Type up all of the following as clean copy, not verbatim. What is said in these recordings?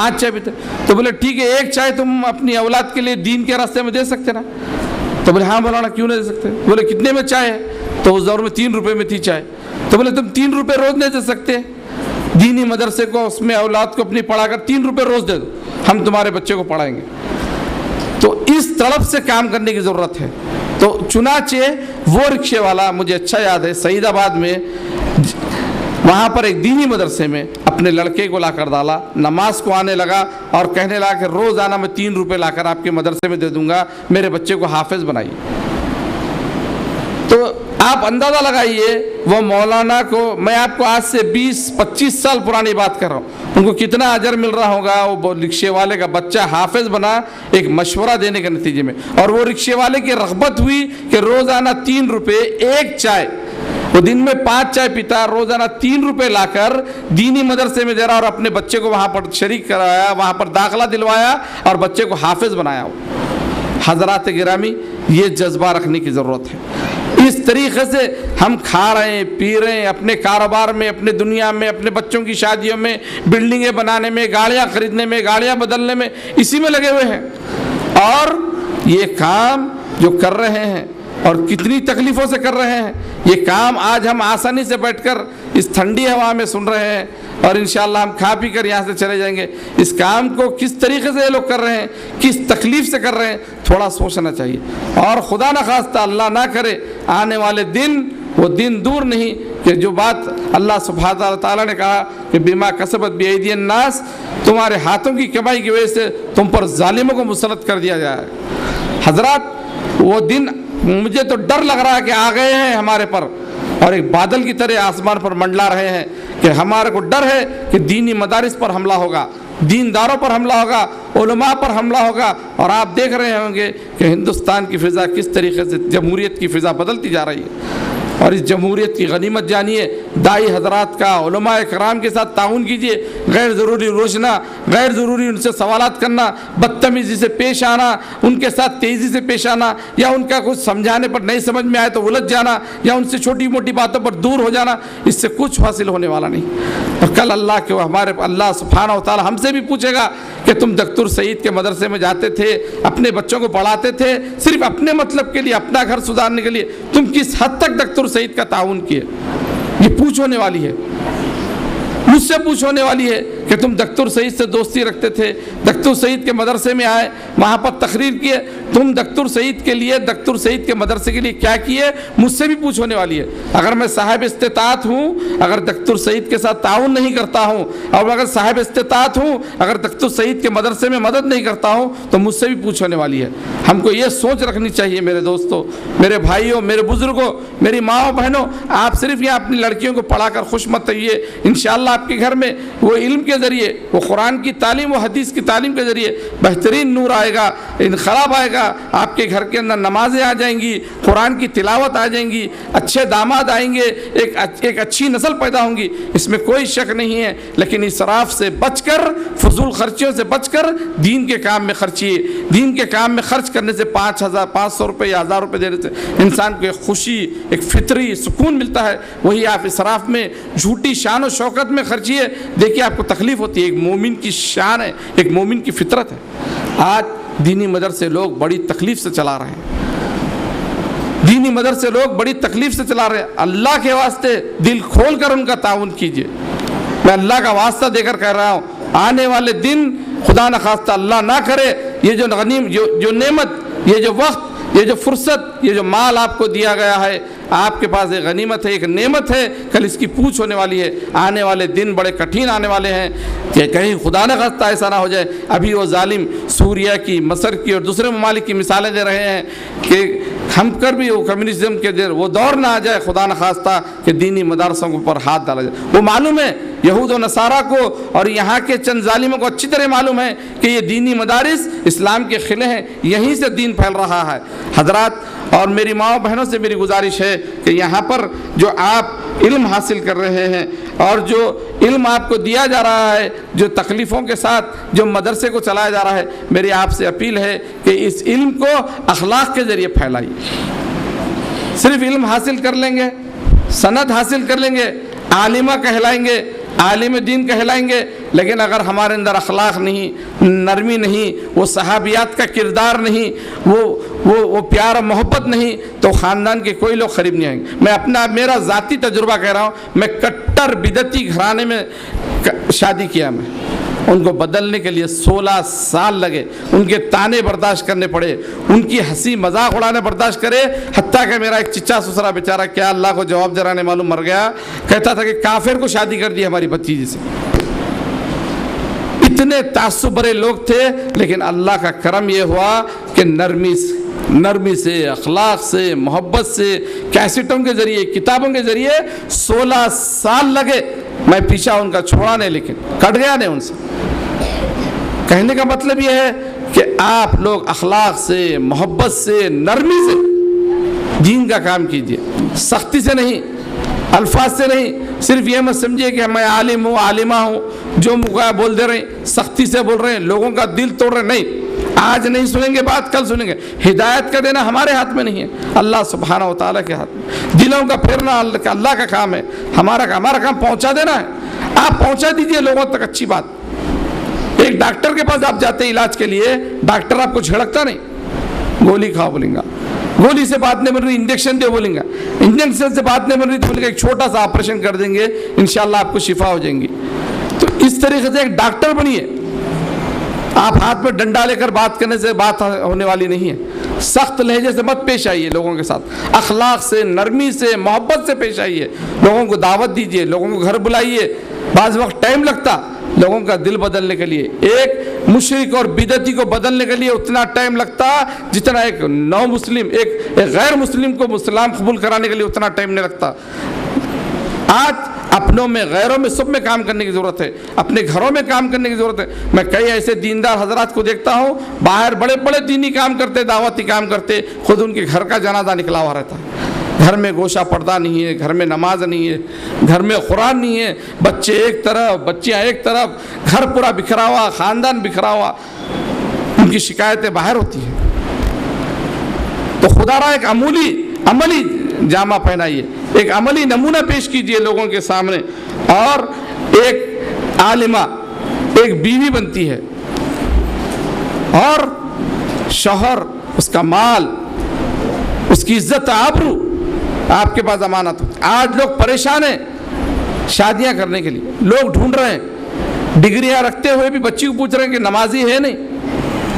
5 چائے پیتے. تو بولے ٹھیک ہے 1 چائے تم اپنی اولاد کے لیے دین کے راستے میں دے سکتے نا؟ تو بولے ہاں مولانا کیوں نہیں دے سکتے. بولے کتنے میں چائے ہے؟ تو اس دور میں 3 روپے میں تھی چائے. تو بولے تم 3 روپے روز نہیں دے سکتے؟ دینی مدرسے کو اس میں اولاد کو اپنی پڑھا کر 3 روپے روز دے دو, ہم تمہارے بچے کو پڑھائیں گے. تو اس طرف سے کام کرنے کی ضرورت ہے. تو چنانچہ وہ رکشے والا مجھے اچھا یاد ہے سعید آباد میں, وہاں پر ایک دینی مدرسے میں اپنے لڑکے کو لا کر ڈالا, نماز کو آنے لگا اور کہنے لگا کہ روزانہ میں 3 روپے لا کر آپ کے مدرسے میں دے دوں گا, میرے بچے کو حافظ بنائیے. تو آپ اندازہ لگائیے وہ مولانا کو, میں آپ کو آج سے 20-25 سال پرانی بات کر رہا ہوں, ان کو کتنا اجر مل رہا ہوگا. وہ رکشے والے کا بچہ حافظ بنا ایک مشورہ دینے کے نتیجے میں, اور وہ رکشے والے کی رغبت ہوئی کہ روزانہ 3 روپے 1 چائے, وہ دن میں 5 چائے پیتا, روزانہ 3 روپے لا کر دینی مدرسے میں دے رہا, اور اپنے بچے کو وہاں پر شریک کرایا, وہاں پر داخلہ دلوایا اور بچے کو حافظ بنایا. حضرات گرامی, یہ جذبہ رکھنے کی ضرورت ہے. اس طریقے سے ہم کھا رہے ہیں, پی رہے ہیں, اپنے کاروبار میں, اپنے دنیا میں, اپنے بچوں کی شادیوں میں, بلڈنگیں بنانے میں, گاڑیاں خریدنے میں, گاڑیاں بدلنے میں, اسی میں لگے ہوئے ہیں. اور یہ کام جو کر رہے ہیں اور کتنی تکلیفوں سے کر رہے ہیں, یہ کام آج ہم آسانی سے بیٹھ کر اس ٹھنڈی ہوا میں سن رہے ہیں, اور انشاءاللہ ہم کھا پی کر یہاں سے چلے جائیں گے. اس کام کو کس طریقے سے یہ لوگ کر رہے ہیں, کس تکلیف سے کر رہے ہیں, تھوڑا سوچنا چاہیے. اور خدا نخواستہ اللہ نہ کرے آنے والے دن, وہ دن دور نہیں کہ جو بات اللہ سبحانہ تعالیٰ نے کہا کہ بما کسبت بایدی الناس, تمہارے ہاتھوں کی کمائی کی وجہ سے تم پر ظالموں کو مسلط کر دیا جائے. حضرات وہ دن مجھے تو ڈر لگ رہا ہے کہ آ گئے ہیں ہمارے پر, اور ایک بادل کی طرح آسمان پر منڈلا رہے ہیں, کہ ہمارے کو ڈر ہے کہ دینی مدارس پر حملہ ہوگا, دینداروں پر حملہ ہوگا, علماء پر حملہ ہوگا. اور آپ دیکھ رہے ہوں گے کہ ہندوستان کی فضا کس طریقے سے جمہوریت کی فضا بدلتی جا رہی ہے. اور اس جمہوریت کی غنیمت جانیے, دائی حضرات کا, علماء کرام کے ساتھ تعاون کیجیے. غیر ضروری روشنا, غیر ضروری ان سے سوالات کرنا, بدتمیزی سے پیش آنا, ان کے ساتھ تیزی سے پیش آنا, یا ان کا کچھ سمجھانے پر نہیں سمجھ میں آئے تو الجھ جانا, یا ان سے چھوٹی موٹی باتوں پر دور ہو جانا, اس سے کچھ حاصل ہونے والا نہیں. اور کل اللہ کے ہمارے اللہ سبحانہ و تعالی ہم سے بھی پوچھے گا کہ تم دکتور سعید کے مدرسے میں جاتے تھے, اپنے بچوں کو پڑھاتے تھے, صرف اپنے مطلب کے لیے, اپنا گھر سدھارنے کے لیے, تم کس حد تک دکتور سعید کا تعاون کیے؟ یہ پوچھ ہونے والی ہے, مجھ سے پوچھ ہونے والی ہے کہ تم دکتور سعید سے دوستی رکھتے تھے, دکتور سعید کے مدرسے میں آئے, وہاں پر تقریر کیے, تم دکتور سعید کے لیے, دکتور سعید کے مدرسے کے لیے کیا کیے؟ مجھ سے بھی پوچھ ہونے والی ہے. اگر میں صاحب استطاعت ہوں, اگر دکتور سعید کے ساتھ تعاون نہیں کرتا ہوں, اور اگر صاحب استطاعت ہوں, اگر دکتور سعید کے مدرسے میں مدد نہیں کرتا ہوں, تو مجھ سے بھی پوچھ ہونے والی ہے. ہم کو یہ سوچ رکھنی چاہیے میرے دوستوں, میرے بھائیوں, میرے بزرگوں, میری ماؤں بہنوں. آپ صرف یہاں اپنی لڑکیوں کو پڑھا کر خوش مت رہیے, انشاءاللہ آپ کے گھر میں وہ علم کے ذریعے, وہ قرآن کی تعلیم و حدیث کی تعلیم کے ذریعے بہترین نور آئے گا, انقلاب آئے گا. آپ کے گھر کے اندر نمازیں آ جائیں گی, قرآن کی تلاوت آ جائیں گی, اچھے داماد آئیں گے, ایک اچھی نسل پیدا ہوں گی, اس میں کوئی شک نہیں ہے. لیکن اسراف سے بچ کر, فضول خرچیوں سے بچ کر دین کے کام میں خرچیے. دین کے کام میں خرچ کرنے سے 500 روپے یا 1000 روپے دینے سے انسان کو ایک خوشی, ایک فطری سکون ملتا ہے. وہی آپ اسراف میں, جھوٹی شان و شوکت میں خرچیے, دیکھیے آپ کو تکلیف ہوتی ہے. ایک مومن کی شان ہے, ایک مومن کی فطرت ہے. آج دینی مدرسے لوگ بڑی تکلیف سے چلا رہے ہیں, دینی مدرسے لوگ بڑی تکلیف سے چلا رہے ہیں. اللہ کے واسطے دل کھول کر ان کا تعاون کیجیے. میں اللہ کا واسطہ دے کر کہہ رہا ہوں, آنے والے دن خدا نخواستہ اللہ نہ کرے, یہ جو جو نعمت, یہ جو وقت, یہ جو فرصت, یہ جو مال آپ کو دیا گیا ہے, آپ کے پاس ایک غنیمت ہے, ایک نعمت ہے, کل اس کی پوچھ ہونے والی ہے. آنے والے دن بڑے کٹھن آنے والے ہیں کہ کہیں خدا نہ خواستہ ایسا نہ ہو جائے. ابھی وہ ظالم سوریہ کی, مصر کی اور دوسرے ممالک کی مثالیں دے رہے ہیں کہ ہم کر بھی وہ کمیونزم کے وہ دور نہ آ جائے خدا نہ خواستہ کہ دینی مدارسوں کے اوپر ہاتھ ڈالا جائے. وہ معلوم ہے یہود و نصارہ کو اور یہاں کے چند ظالموں کو اچھی طرح معلوم ہے کہ یہ دینی مدارس اسلام کے قلعے ہیں, یہیں سے دین پھیل رہا ہے. حضرات اور میری ماؤں بہنوں سے میری گزارش ہے کہ یہاں پر جو آپ علم حاصل کر رہے ہیں اور جو علم آپ کو دیا جا رہا ہے, جو تکلیفوں کے ساتھ جو مدرسے کو چلایا جا رہا ہے, میری آپ سے اپیل ہے کہ اس علم کو اخلاق کے ذریعے پھیلائیے. صرف علم حاصل کر لیں گے, سند حاصل کر لیں گے, عالمہ کہلائیں گے, عالم دین کہلائیں گے, لیکن اگر ہمارے اندر اخلاق نہیں، نرمی نہیں، وہ صحابیات کا کردار نہیں، وہ پیار و محبت نہیں، تو خاندان کے کوئی لوگ قریب نہیں آئیں گے۔ میں میرا ذاتی تجربہ کہہ رہا ہوں، میں کٹر بدعتی گھرانے میں شادی کیا، میں ان کو بدلنے کے لیے 16 سال لگے، ان کے تانے برداشت کرنے پڑے، ان کی ہنسی مذاق اڑانے برداشت کرے، حتیٰ کہ میرا ایک چچا سسرا بیچارہ کیا اللہ کو جواب درانے معلوم مر گیا، کہتا تھا کہ کافر کو شادی کر دی ہماری بھتیجی سے۔ اتنے تعصب بھرے لوگ تھے، لیکن اللہ کا کرم یہ ہوا کہ نرمی سے، اخلاق سے، محبت سے، کیسٹوں کے ذریعے، کتابوں کے ذریعے 16 سال لگے، میں پیچھا ان کا چھوڑا نہیں، لیکن کٹ گیا نہیں ان سے۔ کہنے کا مطلب یہ ہے کہ آپ لوگ اخلاق سے، محبت سے، نرمی سے دین کا کام کیجئے، سختی سے نہیں، الفاظ سے نہیں۔ صرف یہ مت سمجھیے کہ میں عالم ہوں، عالمہ ہوں، جو مقا بول دے رہے ہیں، سختی سے بول رہے ہیں، لوگوں کا دل توڑ رہے ہیں، نہیں۔ آج نہیں سنیں گے بات، کل سنیں گے۔ ہدایت کا دینا ہمارے ہاتھ میں نہیں ہے، اللہ سبحانہ و تعالیٰ کے ہاتھ میں۔ دلوں کا پھیرنا اللہ کا کام ہے، ہمارا کام پہنچا دینا ہے۔ آپ پہنچا دیجئے لوگوں تک اچھی بات۔ ایک ڈاکٹر کے پاس آپ جاتے علاج کے لیے، ڈاکٹر آپ کو جھڑکتا نہیں، گولی کھاؤ بولیں گا، گولی سے بات نہیں بن رہی انجیکشن دے بولیں گا، انجیکشن سے بات نہیں بن رہی تو بولیں گا ایک چھوٹا سا آپریشن کر دیں گے، انشاءاللہ آپ کو شفا ہو جائیں گی۔ تو اس طریقے سے ایک ڈاکٹر بنیے۔ آپ ہاتھ میں ڈنڈا لے کر بات کرنے سے بات ہونے والی نہیں ہے۔ سخت لہجے سے مت پیش آئیے لوگوں کے ساتھ، اخلاق سے، نرمی سے، محبت سے پیش آئیے، لوگوں کو دعوت دیجیے، لوگوں کو گھر بلائیے۔ بعض وقت ٹائم لگتا لوگوں کا دل بدلنے کے لیے، ایک مشرک اور بدعتی کو بدلنے کے لیے اتنا ٹائم لگتا جتنا ایک نو مسلم، ایک غیر مسلم کو اسلام قبول کرانے کے لیے اتنا ٹائم نہیں لگتا۔ آج اپنوں میں، غیروں میں، سب میں کام کرنے کی ضرورت ہے، اپنے گھروں میں کام کرنے کی ضرورت ہے۔ میں کئی ایسے دیندار حضرات کو دیکھتا ہوں، باہر بڑے بڑے دینی کام کرتے، دعوتی کام کرتے، خود ان کے گھر کا جنازہ نکلا ہوا رہتا ہے۔ گھر میں گوشہ پردہ نہیں ہے، گھر میں نماز نہیں ہے، گھر میں قرآن نہیں ہے، بچے ایک طرف، بچیاں ایک طرف، گھر پورا بکھرا ہوا، خاندان بکھرا ہوا، ان کی شکایتیں باہر ہوتی ہیں۔ تو خدا را ایک عملی جامہ پہنائیے، ایک عملی نمونہ پیش کیجئے لوگوں کے سامنے۔ اور ایک عالمہ، ایک بیوی بنتی ہے، اور شوہر، اس کا مال، اس کی عزت، آبرو آپ کے پاس امانت ہو۔ آج لوگ پریشان ہیں شادیاں کرنے کے لیے، لوگ ڈھونڈ رہے ہیں، ڈگریاں رکھتے ہوئے بھی بچی کو پوچھ رہے ہیں کہ نمازی ہے نہیں،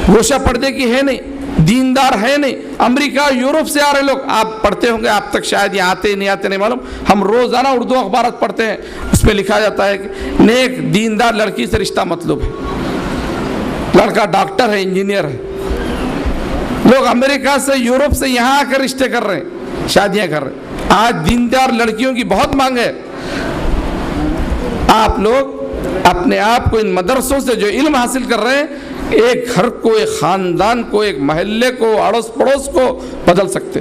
گوشہ پردے کی ہے نہیں، دیندار ہے نہیں۔ امریکہ، یورپ سے آ رہے لوگ، آپ پڑھتے ہوں گے، آپ تک شاید یہ آتے نہیں معلوم، ہم روزانہ اردو اخبارات پڑھتے ہیں، اس میں لکھا جاتا ہے کہ نیک دیندار لڑکی سے رشتہ مطلوب ہے، لڑکا ڈاکٹر ہے، انجینئر ہے۔ لوگ امریکہ سے، یورپ سے یہاں آ کر رشتے کر رہے ہیں، شادیاں کر رہے ہیں۔ آج دیندار لڑکیوں کی بہت مانگ ہے۔ آپ لوگ اپنے آپ کو ان مدرسوں سے جو علم حاصل کر رہے ہیں، ایک گھر کو، ایک خاندان کو، ایک محلے کو، اڑوس پڑوس کو بدل سکتے۔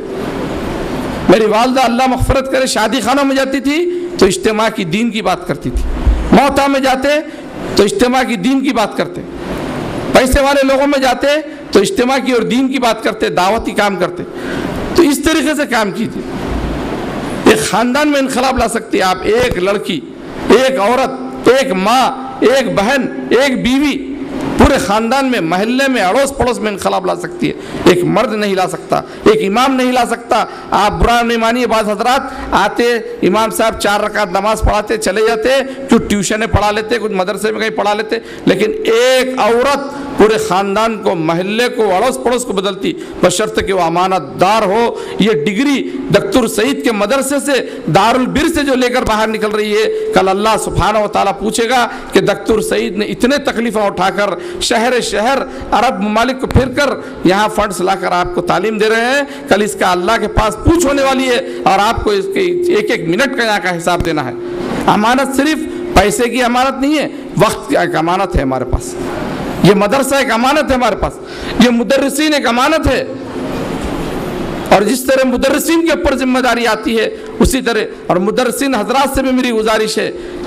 میری والدہ اللہ مغفرت کرے شادی خانوں میں جاتی تھی تو اجتماع کی دین کی بات کرتی تھی، موتا میں جاتے تو اجتماع کی دین کی بات کرتے، پیسے والے لوگوں میں جاتے تو اجتماع کی اور دین کی بات کرتے، دعوتی کام کرتے۔ تو اس طریقے سے کام کیجیے، ایک خاندان میں انقلاب لا سکتی ہے۔ آپ ایک لڑکی، ایک عورت، ایک ماں، ایک بہن، ایک بیوی، پورے خاندان میں، محلے میں، اڑوس پڑوس میں انقلاب لا سکتی ہے۔ ایک مرد نہیں لا سکتا، ایک امام نہیں لا سکتا۔ آپ برا نہیں مانیے، بعض حضرات آتے، امام صاحب 4 رکعت نماز پڑھاتے، چلے جاتے، کچھ ٹیوشنیں پڑھا لیتے، کچھ مدرسے میں کہیں پڑھا لیتے، لیکن ایک عورت پورے خاندان کو، محلے کو، اڑوس پڑوس کو بدلتی، بشرط کہ وہ امانت دار ہو۔ یہ ڈگری دکتور سعید کے مدرسے سے، دارالبر سے جو لے کر باہر نکل رہی ہے، کل اللہ سبحانہ و تعالیٰ پوچھے گا کہ دکتور سعید نے اتنے تکلیفیں اٹھا کر شہر عرب ممالک کو پھر کر یہاں فنڈز لا کر آپ کو تعلیم دے رہے ہیں، کل اس کا اللہ کے پاس پوچھ ہونے والی ہے، اور آپ کو اس کے ایک ایک منٹ کا یہاں کا حساب دینا ہے۔ امانت صرف پیسے کی امانت نہیں ہے، وقت کی ایک امانت ہے ہمارے پاس، یہ مدرسہ ایک امانت ہے ہمارے پاس، یہ مدرسین ایک امانت ہے۔ اور جس طرح مدرسین کے اوپر ذمہ داری آتی ہے، اسی طرح اور مدرسین حضرات سے بھی میری گزارش ہے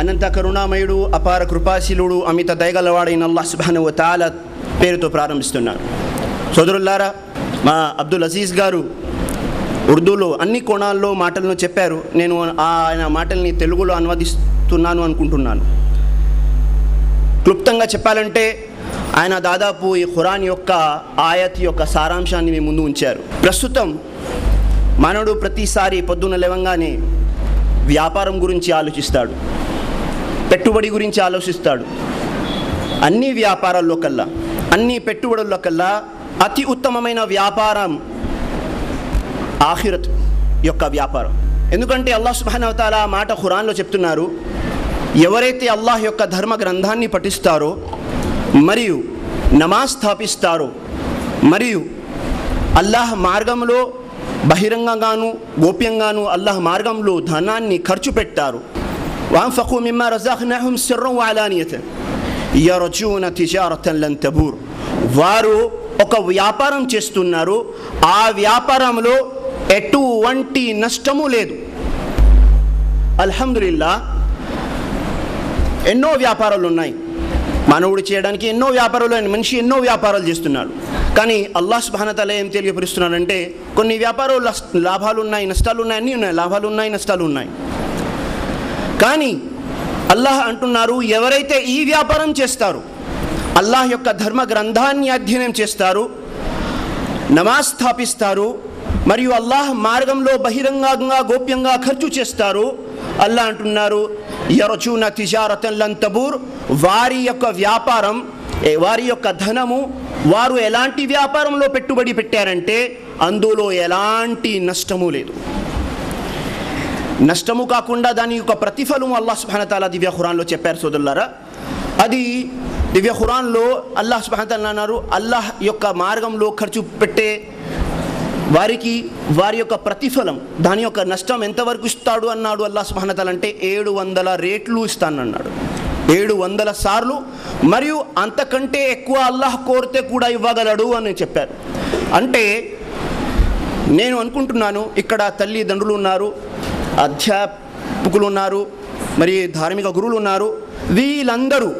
అనంత కరుణామయుడు అపార కృపాశీలుడు అమిత దయగలవాడైన అల్లాహ్ సుబ్హానహు వ తఆలా పేరుతో ప్రారంభిస్తున్నాను. సోదరులారా, మా అబ్దుల్ అజీజ్ గారు ఉర్దూలో అన్ని కోణాల్లో మాటలను చెప్పారు. నేను ఆయన మాటల్ని తెలుగులో అనువదిస్తున్నాను అనుకుంటున్నాను. క్లుప్తంగా చెప్పాలంటే ఆయన దాదాపు ఈ ఖురాన్ యొక్క ఆయత్ యొక్క సారాంశాన్ని మీ ముందు ఉంచారు. ప్రస్తుతం మానవుడు ప్రతిసారి పొద్దున లేవగానే వ్యాపారం గురించి ఆలోచిస్తాడు, పెట్టుబడి గురించి ఆలోచిస్తాడు. అన్ని వ్యాపారాల్లో కల్లా, అన్ని పెట్టుబడుల్లో కల్లా అతి ఉత్తమమైన వ్యాపారం ఆఖిరత్ యొక్క వ్యాపారం. ఎందుకంటే అల్లాహ్ సుబ్హానహు వ తఆలా మాట ఖురాన్లో చెప్తున్నారు, ఎవరైతే అల్లాహ్ యొక్క ధర్మ గ్రంథాన్ని పఠిస్తారో మరియు నమాజ్ స్థాపిస్తారో మరియు అల్లాహ్ మార్గంలో బహిరంగంగాను గోప్యంగాను అల్లాహ్ మార్గంలో ధనాన్ని ఖర్చు పెట్టారు, వఅన్ఫఖూ మిమ్మా రజక్నాహుం సిర్రన్ వ అలానియతన్ యర్జూన తిజారతన్ లం తబూర్. వారు ఒక వ్యాపారం చేస్తున్నారు, ఆ వ్యాపారంలో ఎటువంటి నష్టము లేదు. అల్హమ్దులిల్లా, ఎన్నో వ్యాపారాలు ఉన్నాయి మానవుడు చేయడానికి, ఎన్నో వ్యాపారాలు, మనిషి ఎన్నో వ్యాపారాలు చేస్తున్నాడు. కానీ అల్లాహ్ సుబ్హానహు వ తఆలా ఏం తెలియపరుస్తున్నాడంటే, కొన్ని వ్యాపారాలు లాభాలు ఉన్నాయి, నష్టాలు ఉన్నాయి, అన్నీ ఉన్నాయి, లాభాలు ఉన్నాయి, నష్టాలు ఉన్నాయి. కానీ అల్లాహ్ అంటున్నారు, ఎవరైతే ఈ వ్యాపారం చేస్తారో, అల్లాహ్ యొక్క ధర్మ గ్రంథాన్ని అధ్యయనం చేస్తారు, నమాజ్ స్థాపిస్తారు, మరియు అల్లాహ్ మార్గంలో బహిరంగంగా గోప్యంగా ఖర్చు చేస్తారు, అల్లాహ్ అంటున్నారు యర్జూన తిజారతన్ లన్ తబూర్, వారి యొక్క వ్యాపారం, వారి యొక్క ధనము, వారు ఎలాంటి వ్యాపారంలో పెట్టుబడి పెట్టారంటే అందులో ఎలాంటి నష్టము లేదు. నష్టము కాకుండా దాని యొక్క ప్రతిఫలం అల్లాహ్ సుబ్హానహు వ తఆలా దివ్య ఖురాన్లో చెప్పారు సోదరులారా. అది దివ్య ఖురాన్లో అల్లాహ్ సుబ్హానహు వ తఆలా అన్నారు, అల్లాహ్ యొక్క మార్గంలో ఖర్చు పెట్టే వారికి వారి యొక్క ప్రతిఫలం, దాని యొక్క నష్టం ఎంతవరకు ఇస్తాడు అన్నాడు అల్లాహ్ సుబ్హానహు వ తఆలా అంటే 700 రెట్లు ఇస్తానన్నాడు. 700 సార్లు, మరియు అంతకంటే ఎక్కువ అల్లాహ్ కోరితే కూడా ఇవ్వగలడు అని చెప్పారు. అంటే నేను అనుకుంటున్నాను, ఇక్కడ తల్లిదండ్రులు ఉన్నారు, అధ్యాపకులు ఉన్నారు, మరి ధార్మిక గురువులు ఉన్నారు, వీళ్ళందరూ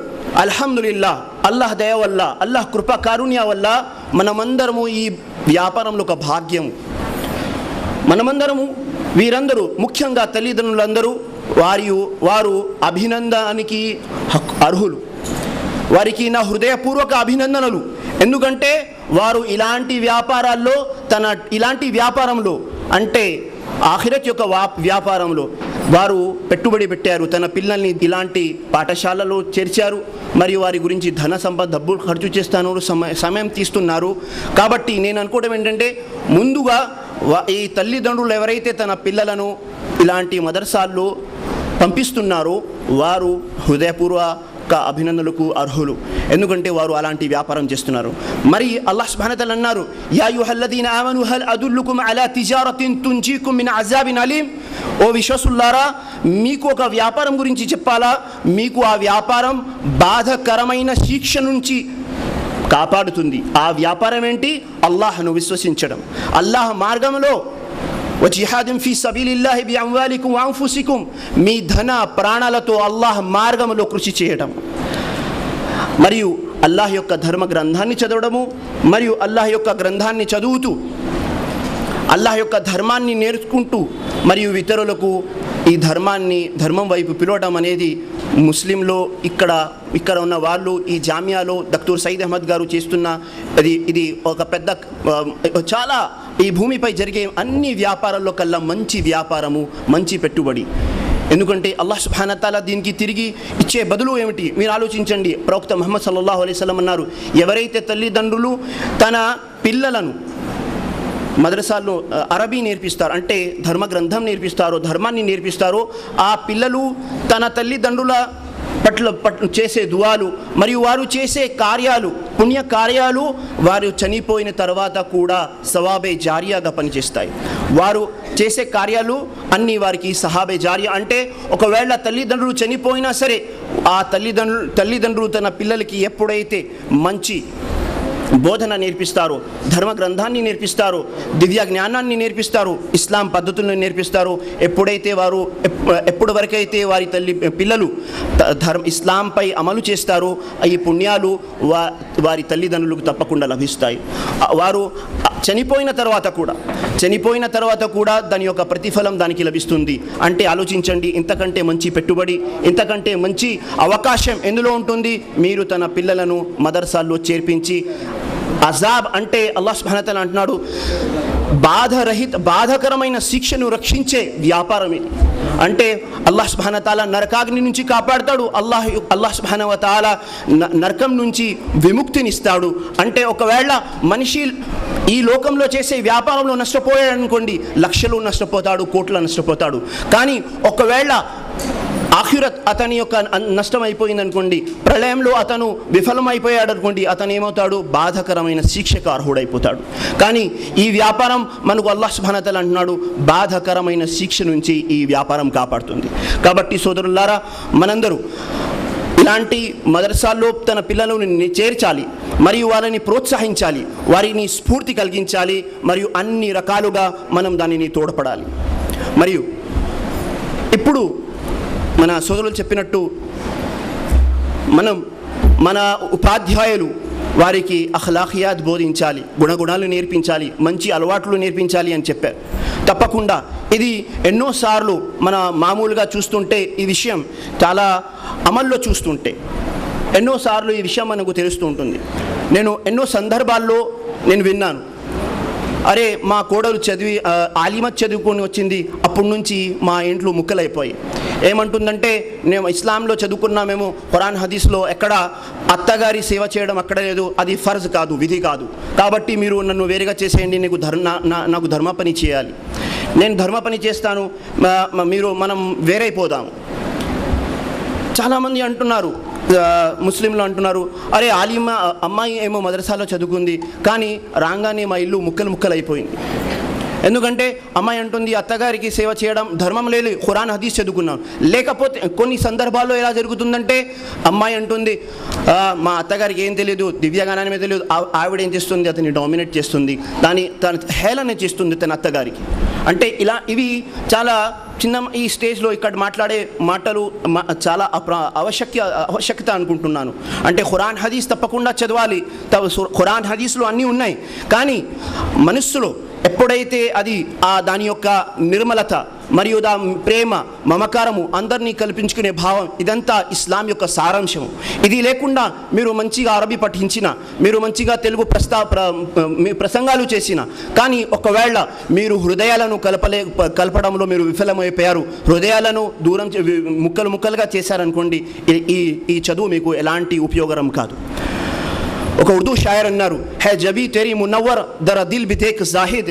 అల్హమ్దులిల్లాహ్ అల్లాహ్ దయ వల్ల, అల్లాహ్ కృపా కారుణ్య వల్ల మనమందరము ఈ వ్యాపారంలో ఒక భాగ్యము. మనమందరము, వీరందరూ ముఖ్యంగా తల్లిదండ్రులందరూ వారు అభినందనానికి అర్హులు. వారికి నా హృదయపూర్వక అభినందనలు. ఎందుకంటే వారు ఇలాంటి వ్యాపారంలో అంటే ఆఖిరత్ యొక్క వ్యాపారంలో వారు పెట్టుబడి పెట్టారు. తన పిల్లల్ని ఇలాంటి పాఠశాలలో చేర్చారు, మరియు వారి గురించి ధన సంపద డబ్బులు ఖర్చు చేస్తాను, సమయం తీస్తున్నారు. కాబట్టి నేను అనుకోవడం ఏంటంటే, ముందుగా ఈ తల్లిదండ్రులు ఎవరైతే తన పిల్లలను ఇలాంటి మదర్సాల్లో పంపిస్తున్నారో వారు హృదయపూర్వక అభినందనలకు అర్హులు. ఎందుకంటే వారు అలాంటి వ్యాపారం చేస్తున్నారు. మరి అల్లాహ్ సుబ్హానహు వ తఆలా అన్నారు, యా అయ్యుహల్లదీన ఆమను హల్ అదుల్లుకుం అలా తిజారతిన్ తుంజీకుం మిన్ అజాబిన్ అలీం, ఓ విశ్వాసులారా, మీకు ఒక వ్యాపారం గురించి చెప్పాలా? మీకు ఆ వ్యాపారం బాధకరమైన శిక్ష నుంచి కాపాడుతుంది. ఆ వ్యాపారం ఏంటి? అల్లాహ్ను విశ్వసించడం, అల్లాహ్ మార్గంలో వజిహాదిం ఫీ సబీలిల్లాహి బిఅమ్వాలికుం వఅన్ఫుసికుం, మీ ధన ప్రాణాలతో అల్లాహ్ మార్గంలో కృషి చేయడం, మరియు అల్లాహ్ యొక్క ధర్మ గ్రంథాన్ని చదవడము, మరియు అల్లాహ్ యొక్క గ్రంథాన్ని చదువుతూ అల్లాహ్ యొక్క ధర్మాన్ని నేర్చుకుంటూ మరియు ఇతరులకు ఈ ధర్మం వైపు పిలవడం అనేది ముస్లింలో ఇక్కడ ఉన్న వాళ్ళు ఈ జామియాలో డాక్టర్ సయీద్ అహ్మద్ గారు చేస్తున్న ఇది ఒక పెద్ద చాలా ఈ భూమిపై జరిగే అన్ని వ్యాపారాల్లో కల్లా మంచి వ్యాపారము, మంచి పెట్టుబడి. ఎందుకంటే అల్లాహ్ సుబ్హానహు వ తఆలా దీనికి తిరిగి ఇచ్చే బదులు ఏమిటి మీరు ఆలోచించండి. ప్రవక్త ముహమ్మద్ సల్లల్లాహు అలైహి వసల్లం అన్నారు, ఎవరైతే తల్లిదండ్రులు తన పిల్లలను మద్రసాల్లో అరబీ నేర్పిస్తారు, అంటే ధర్మ గ్రంథం నేర్పిస్తారో, ధర్మాన్ని నేర్పిస్తారో, ఆ పిల్లలు తన తల్లిదండ్రుల పట్ల చేసే దువాలు మరియు వారు చేసే కార్యాలు, పుణ్య కార్యాలు వారు చనిపోయిన తర్వాత కూడా సవాబే జారియాగా పనిచేస్తాయి. వారు చేసే కార్యాలు అన్నీ వారికి సహాబే జారియా. అంటే ఒకవేళ తల్లిదండ్రులు చనిపోయినా సరే, ఆ తల్లిదండ్రులు తన పిల్లలకి ఎప్పుడైతే మంచి బోధన నేర్పిస్తారో, ధర్మ గ్రంథాన్ని నేర్పిస్తారో, దివ్య జ్ఞానాన్ని నేర్పిస్తారో, ఇస్లాం పద్ధతులను నేర్పిస్తారో, ఎప్పుడు వరకైతే వారి పిల్లలు ఇస్లాంపై అమలు చేస్తారో, ఈ పుణ్యాలు వారి తల్లిదండ్రులకు తప్పకుండా లభిస్తాయి. వారు చనిపోయిన తర్వాత కూడా దాని యొక్క ప్రతిఫలం దానికి లభిస్తుంది. అంటే ఆలోచించండి, ఇంతకంటే మంచి పెట్టుబడి, ఇంతకంటే మంచి అవకాశం ఎందులో ఉంటుంది? మీరు తన పిల్లలను మదర్సాల్లో చేర్పించి అజాబ్ అంటే అల్లాహ్ సుబ్హానహు వ తఆలా అంటున్నాడు, బాధకరమైన శిక్షను రక్షించే వ్యాపారం ఇది. అంటే అల్లాహ్ సుబ్హానహు వ తఆలా నరకాగ్ని నుంచి కాపాడుతాడు, అల్లాహ్ సుబ్హానహు వ తఆలా నరకం నుంచి విముక్తినిస్తాడు. అంటే ఒకవేళ మనిషి ఈ లోకంలో చేసే వ్యాపారంలో నష్టపోయాడు అనుకోండి, లక్షలు నష్టపోతాడు, కోట్ల నష్టపోతాడు. కానీ ఒకవేళ ఆఖిరత్ అతని యొక్క నష్టం అయిపోయింది అనుకోండి, ప్రళయంలో అతను విఫలమైపోయాడు అనుకోండి, అతను ఏమవుతాడు? బాధకరమైన శిక్షకు అర్హుడైపోతాడు. కానీ ఈ వ్యాపారం మనకు అల్లాహ్ సుబ్హానహు వ తఆలా అంటున్నాడు, బాధకరమైన శిక్ష నుంచి ఈ వ్యాపారం కాపాడుతుంది. కాబట్టి సోదరులారా, మనందరూ ఇలాంటి మదర్సాల్లో తన పిల్లలను చేర్చాలి, మరియు వారిని ప్రోత్సహించాలి, వారిని స్ఫూర్తి కలిగించాలి, మరియు అన్ని రకాలుగా మనం దానిని తోడ్పడాలి. మరియు ఇప్పుడు మన సోదరులు చెప్పినట్టు మన ఉపాధ్యాయులు వారికి అఖ్లాఖియాత్ బోధించాలి, గుణగుణాలు నేర్పించాలి, మంచి అలవాట్లు నేర్పించాలి అని చెప్పారు. తప్పకుండా ఇది ఎన్నోసార్లు మన మామూలుగా చూస్తుంటే ఈ విషయం చాలా అమల్లో చూస్తుంటే ఎన్నోసార్లు ఈ విషయం మనకు తెలుస్తూ ఉంటుంది. నేను ఎన్నో సందర్భాల్లో నేను విన్నాను, అరే మా కోడలు చదివి ఆలిమత్ చదువుకొని వచ్చింది, అప్పటి నుంచి మా ఇంట్లో ముక్కలైపోయి. ఏమంటుందంటే, మేము ఇస్లాంలో చదువుకున్నా, మేము ఖురాన్ హదీస్లో ఎక్కడ అత్తగారి సేవ చేయడం అక్కడ లేదు, అది ఫర్జ్ కాదు, విధి కాదు, కాబట్టి మీరు నన్ను వేరుగా చేసేయండి, నాకు ధర్మ పని చేయాలి, నేను ధర్మ పని చేస్తాను, మనం వేరైపోదాము. చాలామంది అంటున్నారు, ముస్లింలు అంటున్నారు, అరే ఆలిమా అమ్మాయి ఏమో మదరసాలో చదువుకుంది, కానీ రాగానే మా ఇల్లు ముక్కలు అయిపోయింది. ఎందుకంటే అమ్మాయి అంటుంది, అత్తగారికి సేవ చేయడం ధర్మం లేదు, ఖురాన్ హదీస్ చదువుకున్నాను. లేకపోతే కొన్ని సందర్భాల్లో ఎలా జరుగుతుందంటే, అమ్మాయి అంటుంది, మా అత్తగారికి ఏం తెలియదు, దివ్యగానమే తెలియదు, ఆవిడ ఏం చేస్తుంది, అతన్ని డామినేట్ చేస్తుంది, తన హేళన చేస్తుంది తన అత్తగారికి. అంటే ఇవి చాలా చిన్న ఈ స్టేజ్లో ఇక్కడ మాట్లాడే మాటలు చాలా ఆవశ్యకత అనుకుంటున్నాను. అంటే ఖురాన్ హదీస్ తప్పకుండా చదవాలి, ఖురాన్ హదీస్లో అన్నీ ఉన్నాయి, కానీ మనస్సులో ఎప్పుడైతే అది దాని యొక్క నిర్మలత మరియు ప్రేమ, మమకారము, అందరినీ కల్పించుకునే భావం, ఇదంతా ఇస్లాం యొక్క సారాంశము. ఇది లేకుండా మీరు మంచిగా అరబీ పఠించిన, మీరు మంచిగా తెలుగు ప్రసంగాలు చేసిన, కానీ ఒకవేళ మీరు హృదయాలను కలపడంలో మీరు విఫలమైపోయారు, హృదయాలను దూరం ముక్కలుగా చేశారనుకోండి, ఈ చదువు మీకు ఎలాంటి ఉపయోగకరం కాదు. ఒక ఉర్దూ షాయర్ అన్నారు, హై జబీ తెరీ మునవ్వర్ దర దిల్ బి దేఖ్ జాహిద్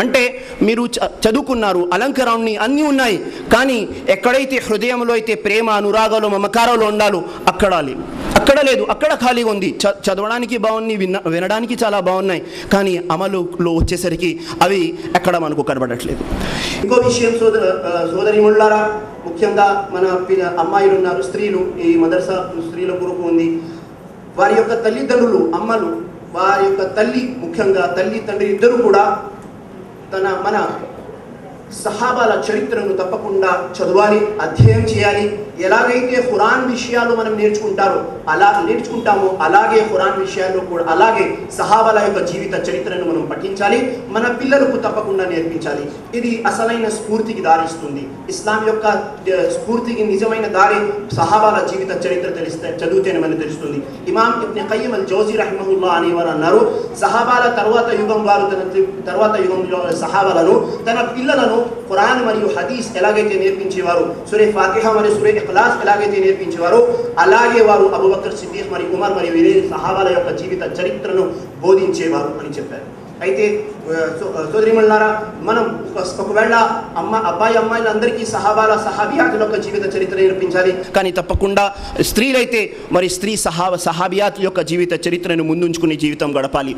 అంటే మీరు చదువుకున్నారు, అలంకరణని అన్నీ ఉన్నాయి, కానీ ఎక్కడైతే హృదయంలో అయితే ప్రేమ, అనురాగాలు, మమకారాలు ఉండాలో అక్కడ లేదు, అక్కడ ఖాళీగా ఉంది. చదవడానికి బాగుంది, వినడానికి చాలా బాగున్నాయి, కానీ అమలులో వచ్చేసరికి అవి ఎక్కడ మనకు కనబడట్లేదు. ఇంకో విషయం సోదరిమణులారా, ముఖ్యంగా మన అమ్మాయిలు ఉన్నారు, స్త్రీలు, ఈ మదర్సా స్త్రీల కొరకు ఉంది, వారి యొక్క తల్లిదండ్రులు, అమ్మలు, వారి యొక్క తల్లి, ముఖ్యంగా తల్లి తండ్రి ఇద్దరు కూడా మన సహాబాల చరిత్రను తప్పకుండా చదవాలి, అధ్యయనం చేయాలి. ఎలాగైతే ఖురాన్ విషయాలు మనం నేర్చుకుంటామో అలాగే ఖురాన్ విషయాల్లో కూడా అలాగే సహాబాల యొక్క జీవిత చరిత్రను మనం పఠించాలి, మన పిల్లలకు తప్పకుండా నేర్పించాలి. ఇది అసలైన స్ఫూర్తికి దారిస్తుంది. ఇస్లాం యొక్క స్ఫూర్తికి నిజమైన దారి సహాబాల జీవిత చరిత్ర చదివితేనే మనకు తెలుస్తుంది. ఇమాం ఇబ్న్ ఖయ్యిమ్ అల్ జౌజీ రహిమహుల్లాహ్ అనేవారు అన్నారు, సహాబాల తర్వాత యుగంలో సహాబాలను తన పిల్లలను ఖురాన్ మరియు హదీస్ ఎలాగైతే నేర్పించేవారు, సూరే ఫాతిహా మరియు సూరే ఇఖ్లాస్ ఎలాగైతే నేర్పించేవారు, అలాగే వారు అబూబకర్ సిద్దిక్ మరియు ఉమర్ మరియు వీరే సహాబాల యొక్క జీవిత చరిత్రను బోధించేవారు అని చెప్పారు. అయితే సోదరిమణులారా, మనం ఒకవేళ అమ్మాయిలందరికీ సహాబియాతుల యొక్క జీవిత చరిత్ర నేర్పించాలి, కానీ తప్పకుండా స్త్రీలైతే మరి సహాబియాతుల యొక్క జీవిత చరిత్రను ముందుంచుకుని జీవితం గడపాలి.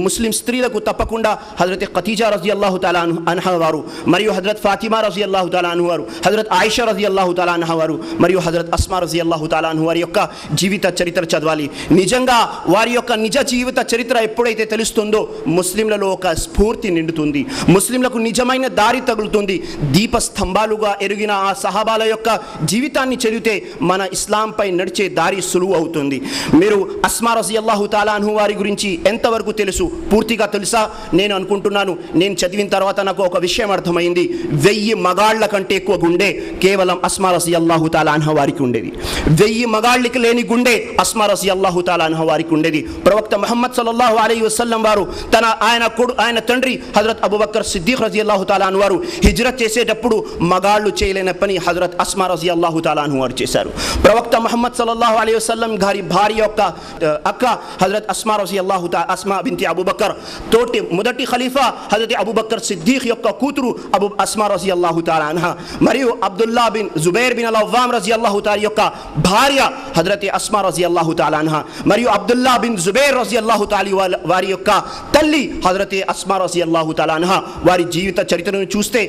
ముస్లిం స్త్రీలకు తప్పకుండా హజరత్ ఖదీజా రజియల్లాహు తఆలా అన్హా వారు, మరియు హజరత్ ఫాతిమా రజియల్లాహు తఆలా అన్హా వారు, హజరత్ ఆయిషా రజియల్లాహు తఆలా అన్హా వారు, మరియు హజరత్ అస్మా రజియల్లాహు తఆలా అన్హా వారి యొక్క జీవిత చరిత్ర చదవాలి. నిజంగా వారి యొక్క నిజ జీవిత చరిత్ర ఎప్పుడైతే తెలుస్తుందో ముస్లింలలో ఒక స్ఫూర్తి నిండుతుంది, ముస్లింలకు నిజమైన దారి తగులుతుంది. దీపస్తంభాలుగా ఎరిగిన ఆ సహాబాల యొక్క జీవితాన్ని చదివితే మన ఇస్లాంపై నడిచే దారి సులువు అవుతుంది. మీరు అస్మా రజియల్లాహు తఆలా అన్హా వారి గురించి ఎంతవరకు తెలుసు? పూర్తిగా తెలుసా? నేను అనుకుంటున్నాను, నేను చదివిన తర్వాత నాకు ఒక విషయం అర్థమైంది, 1000 మగాళ్ల కంటే ఎక్కువ గుండె కేవలం అస్మా రజియల్లాహు తఆలా అన్హా వారికి ఉండేది. 1000 మగాళ్ళకి లేని గుండె అస్మా రజియల్లాహు తఆలా అన్హా వారికి ఉండేది. ప్రవక్త ముహమ్మద్ సల్లల్లాహు అలైహి వసల్లం వారు ఆయన తండ్రి హజరత్ అబూబకర్ సిద్దిక్ రజియల్లాహు తఆలా అన్హు వారు హిజ్రత్ చేసేటప్పుడు మగాళ్ళు చేయలేని పని హజరత్ అస్మా రజియల్లాహు తఆలా అన్హు వారు చేశారు. ప్రవక్త ముహమ్మద్ సల్లల్లాహు అలైహి వసల్లం గారి భార్య యొక్క అక్క హజరత్ అస్మా బింతి అబూబకర్, తోటి మొదటి ఖలీఫా హజరత్ అబూబకర్ సిద్దిక్ యొక్క కూతురు అస్మా రజియల్లాహు తఆలా అన్హా, మరియు అబ్దుల్లా బిన్ జుబైర్ బిన్ అల్ అవ్వామ్ రజియల్లాహు తఆలా యొక్క భార్య హజరత్ అస్మా రజియల్లాహు తఆలా అన్హా, మరియు అబ్దుల్లా బిన్ జుబైర్ రజియల్లాహు తఆలా వారి యొక్క తల్లి హజరతే అస్మా రజియల్లాహు తఆలా అన్హా వారి జీవిత చరిత్రను చూస్తే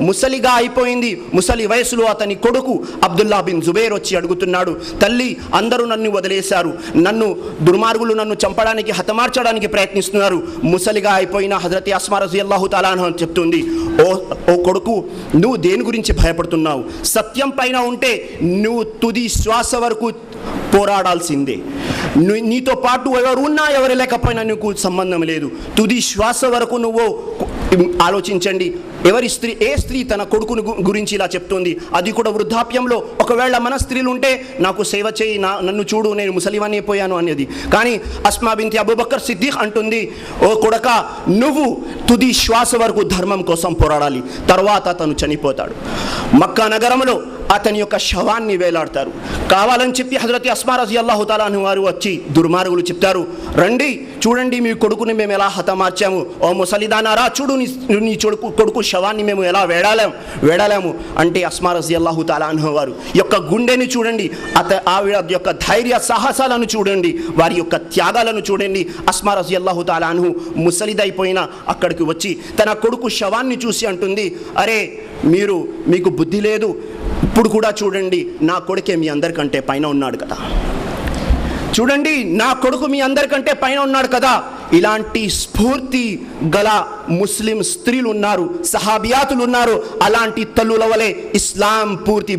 ముసలిగా అయిపోయింది. ముసలి వయస్సులో అతని కొడుకు అబ్దుల్లా బిన్ జుబైర్ వచ్చి అడుగుతున్నాడు, తల్లి అందరూ నన్ను వదిలేశారు, దుర్మార్గులు నన్ను చంపడానికి హతమార్చడానికి ప్రయత్నిస్తున్నారు. ముసలిగా అయిపోయిన హజరతే అస్మా రజియల్లాహు తఆలా అన్హా చెప్తుంది, ఓ కొడుకు, నువ్వు దేని గురించి భయపడుతున్నావు? సత్యం పైన ఉంటే నువ్వు తుది శ్వాస వరకు పోరాడాల్సిందే. నీతో పాటు ఎవరు ఉన్నా ఎవరు లేకపోయినా నీకు సంబంధం లేదు. తుది శ్వాస వరకు నువ్వు ఆలోచించండి. ఏ స్త్రీ తన కొడుకును గురించి ఇలా చెప్తుంది, అది కూడా వృద్ధాప్యంలో? ఒకవేళ మన స్త్రీలు ఉంటే నాకు సేవ చేయి, నన్ను చూడు, నేను ముసలివాణి అయిపోయాను అనేది. కానీ అస్మా బింతి అబూబకర్ సిద్దిక్ అంటుంది, ఓ కొడక, నువ్వు తుది శ్వాస వరకు ధర్మం కోసం పోరాడాలి. తర్వాత అతను చనిపోతాడు. మక్కా నగరంలో అతని యొక్క శవాన్ని వేలాడతారు. కావాలని చెప్పి హజరత్ అస్మా రజియల్లాహు తఆలా అన్హా వారు వచ్చి దుర్మార్గులు చెప్తారు, రండి చూడండి మీ కొడుకుని మేము ఎలా హతమార్చాము, ఓ ముసలిదానారా చూడు నీ కొడుకు శవాన్ని మేము ఎలా వేడాలాము అంటే అస్మా రజియల్లాహు తఆలా అన్హా వారు యొక్క గుండెని చూడండి, ఆవిడ యొక్క ధైర్య సాహసాలను చూడండి, వారి యొక్క త్యాగాలను చూడండి. అస్మా రజియల్లాహు తఆలా అన్హు ముసలిదైపోయిన అక్కడికి వచ్చి తన కొడుకు శవాన్ని చూసి అంటుంది, అరే మీకు బుద్ధి లేదు, ఇప్పుడు కూడా చూడండి నా కొడుకే మీ అందరికంటే పైన ఉన్నాడు కదా, చూడండి నా కొడుకు మీ అందరికంటే పైన ఉన్నాడు కదా. ఇలాంటి స్ఫూర్తి గల ముస్లిం స్త్రీలు ఉన్నారు, సహాబియాతులు ఉన్నారు. అలాంటి తల్లుల వలె ఇస్లాం పూర్తి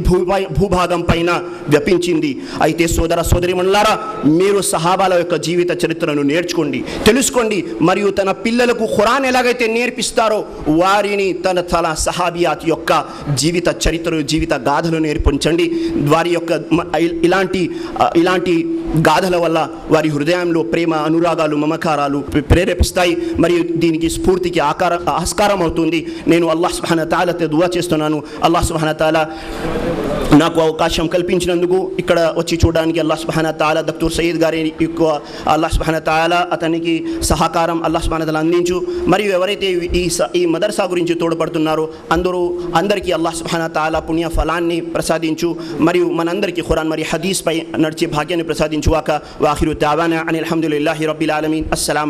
భూభాగం పైన వ్యాపించింది. అయితే సోదర సోదరీమణులారా, మీరు సహాబాల యొక్క జీవిత చరిత్రను నేర్చుకోండి, తెలుసుకోండి. మరియు తన పిల్లలకు ఖురాన్ ఎలాగైతే నేర్పిస్తారో వారిని తన సహాబియాత్ యొక్క జీవిత చరిత్రను, జీవిత గాథను నేర్పించండి. వారి యొక్క ఇలాంటి గాథల వల్ల వారి హృదయంలో ప్రేమ, అనురాగాలు, మమకారాలు ప్రేరేపిస్తాయి. మరియు దీనికి స్ఫూర్తికి ఆస్కారం అవుతుంది. నేను అల్లాహ్ సుబ్హానహు వ తఆలాతో దుఆ చేస్తున్నాను. అల్లాహ్ సుబ్హానహు వ తఆలా నాకు అవకాశం కల్పించినందుకు ఇక్కడ వచ్చి చూడడానికి అల్లాహ్ సుబ్హానహు వ తఆలా డాక్టర్ సయీద్ గారి అల్లాహ్ సుబ్హానహు వ తఆలా అతనికి సహకారం అల్లాహ్ సుబ్హానహు వ తఆలా అందించు. మరియు ఎవరైతే ఈ మదర్సా గురించి తోడ్పడుతున్నారో అందరికీ అల్లాహ్ సుబ్హానహు వ తఆలా పుణ్య ఫలాన్ని ప్రసాదించు. మరియు మనందరికీ ఖురాన్ మరియు హదీస్ పై నడిచే భాగ్యాన్ని ప్రసాదించువాక. వాఖిరు దావానా అనిల్ హమ్దులిల్లాహి రబ్బిల్ ఆలమీన్. అస్సలాము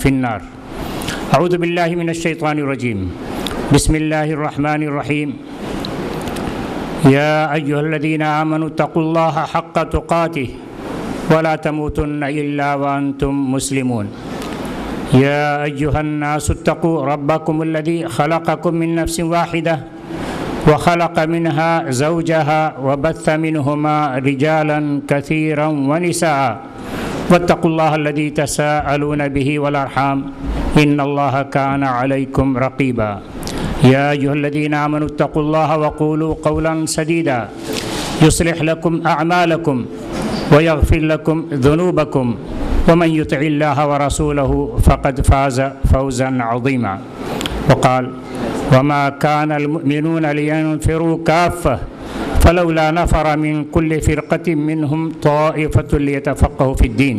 في النار. أعوذ بالله من الشيطان الرجيم. بسم الله الرحمن الرحيم. يا أيها الذين آمنوا اتقوا الله حق تقاته ولا تموتن إلا وأنتم مسلمون. يا أيها الناس اتقوا ربكم الذي خلقكم من نفس واحدة وخلق منها زوجها وبث منهما رجالا كثيرا ونساء واتقوا الله الذي تساءلون به والأرحام إن الله كان عليكم رقيبا. يا أيها الذين آمنوا اتقوا الله وقولوا قولا سديدا يصلح لكم أعمالكم ويغفر لكم ذنوبكم ومن يطع الله ورسوله فقد فاز فوزا عظيما. وقال وما كان المؤمنون لينفروا كافة فلولا نفر من كل فرقة منهم طائفة ليتفقهوا في الدين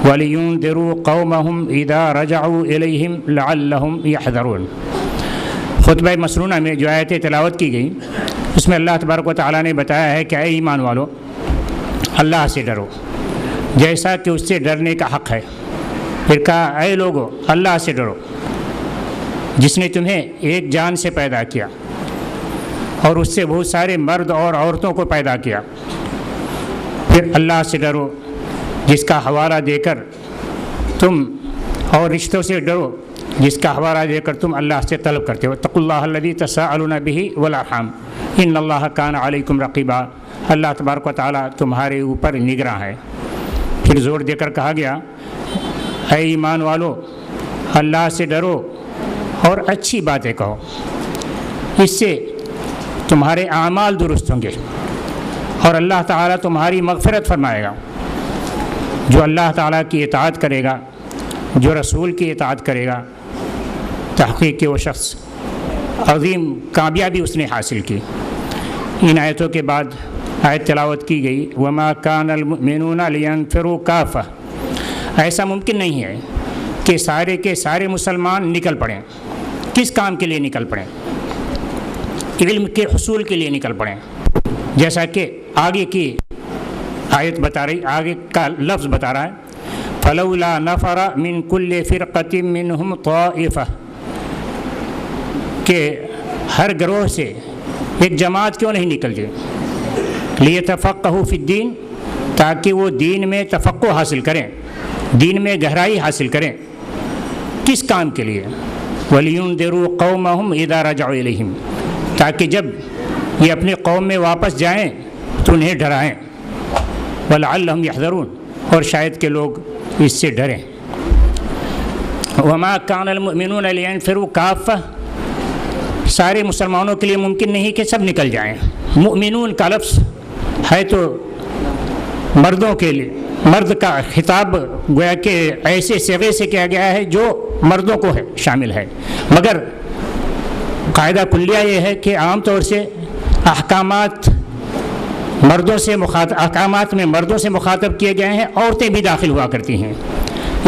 ولينذروا قومهم إذا رجعوا إليهم لعلهم يحذرون. خطبہ مسنونہ میں جو آیتیں تلاوت کی گئی اس میں اللہ تبارک و تعالیٰ نے بتایا ہے کہ اے ایمان والو اللہ سے ڈرو جیسا کہ اس سے ڈرنے کا حق ہے. پھر کہا اے لوگو اللہ سے ڈرو جس نے تمہیں ایک جان سے پیدا کیا اور اس سے بہت سارے مرد اور عورتوں کو پیدا کیا. پھر اللہ سے ڈرو جس کا حوالہ دے کر تم اور رشتوں سے ڈرو جس کا حوالہ دے کر تم اللہ سے طلب کرتے ہو. اتقوا اللہ الذی تساءلون بہ والارحام ان اللہ کان علیکم رقیبا. اللہ تبارک و تعالیٰ تمہارے اوپر نگراں ہے. پھر زور دے کر کہا گیا اے ایمان والو اللہ سے ڈرو اور اچھی باتیں کہو اس سے تمہارے اعمال درست ہوں گے اور اللہ تعالیٰ تمہاری مغفرت فرمائے گا. جو اللہ تعالیٰ کی اطاعت کرے گا جو رسول کی اطاعت کرے گا تحقیق کہ وہ شخص عظیم کامیابی اس نے حاصل کی. ان آیتوں کے بعد آیت تلاوت کی گئی وما کان المؤمنون لینفروا کافہ. ایسا ممکن نہیں ہے کہ سارے کے سارے مسلمان نکل پڑیں. کس کام کے لیے نکل پڑیں؟ علم کے حصول کے لیے نکل پڑیں. جیسا کہ آگے کی آیت بتا رہی آگے کا لفظ بتا رہا ہے فلولا نفر من کل فرقۃ منہم طائفہ کہ ہر گروہ سے ایک جماعت کیوں نہیں نکلتی لیتفقہوا فی الدین تاکہ وہ دین میں تفقہ حاصل کریں دین میں گہرائی حاصل کریں. کس کام کے لیے؟ وَلِيُنذِرُوا قَوْمَهُمْ إِذَا رَجَعُوا إِلَيْهِمْ تاکہ جب یہ اپنے قوم میں واپس جائیں تو انہیں ڈرائیں. وَلَعَلَّهُمْ يَحْذَرُونَ اور شاید کہ لوگ اس سے ڈریں. وَمَا كَانَ الْمُؤْمِنُونَ لِيَنفِرُوا كَافَّةً سارے مسلمانوں کے لیے ممکن نہیں کہ سب نکل جائیں. مؤمنون کا لفظ ہے تو مردوں کے لیے مرد کا خطاب گویا کہ ایسے صیغے سے کیا گیا ہے جو مردوں کو ہے شامل ہے. مگر قاعدہ کلیہ یہ ہے کہ عام طور سے احکامات میں مردوں سے مخاطب کیے گئے ہیں. عورتیں بھی داخل ہوا کرتی ہیں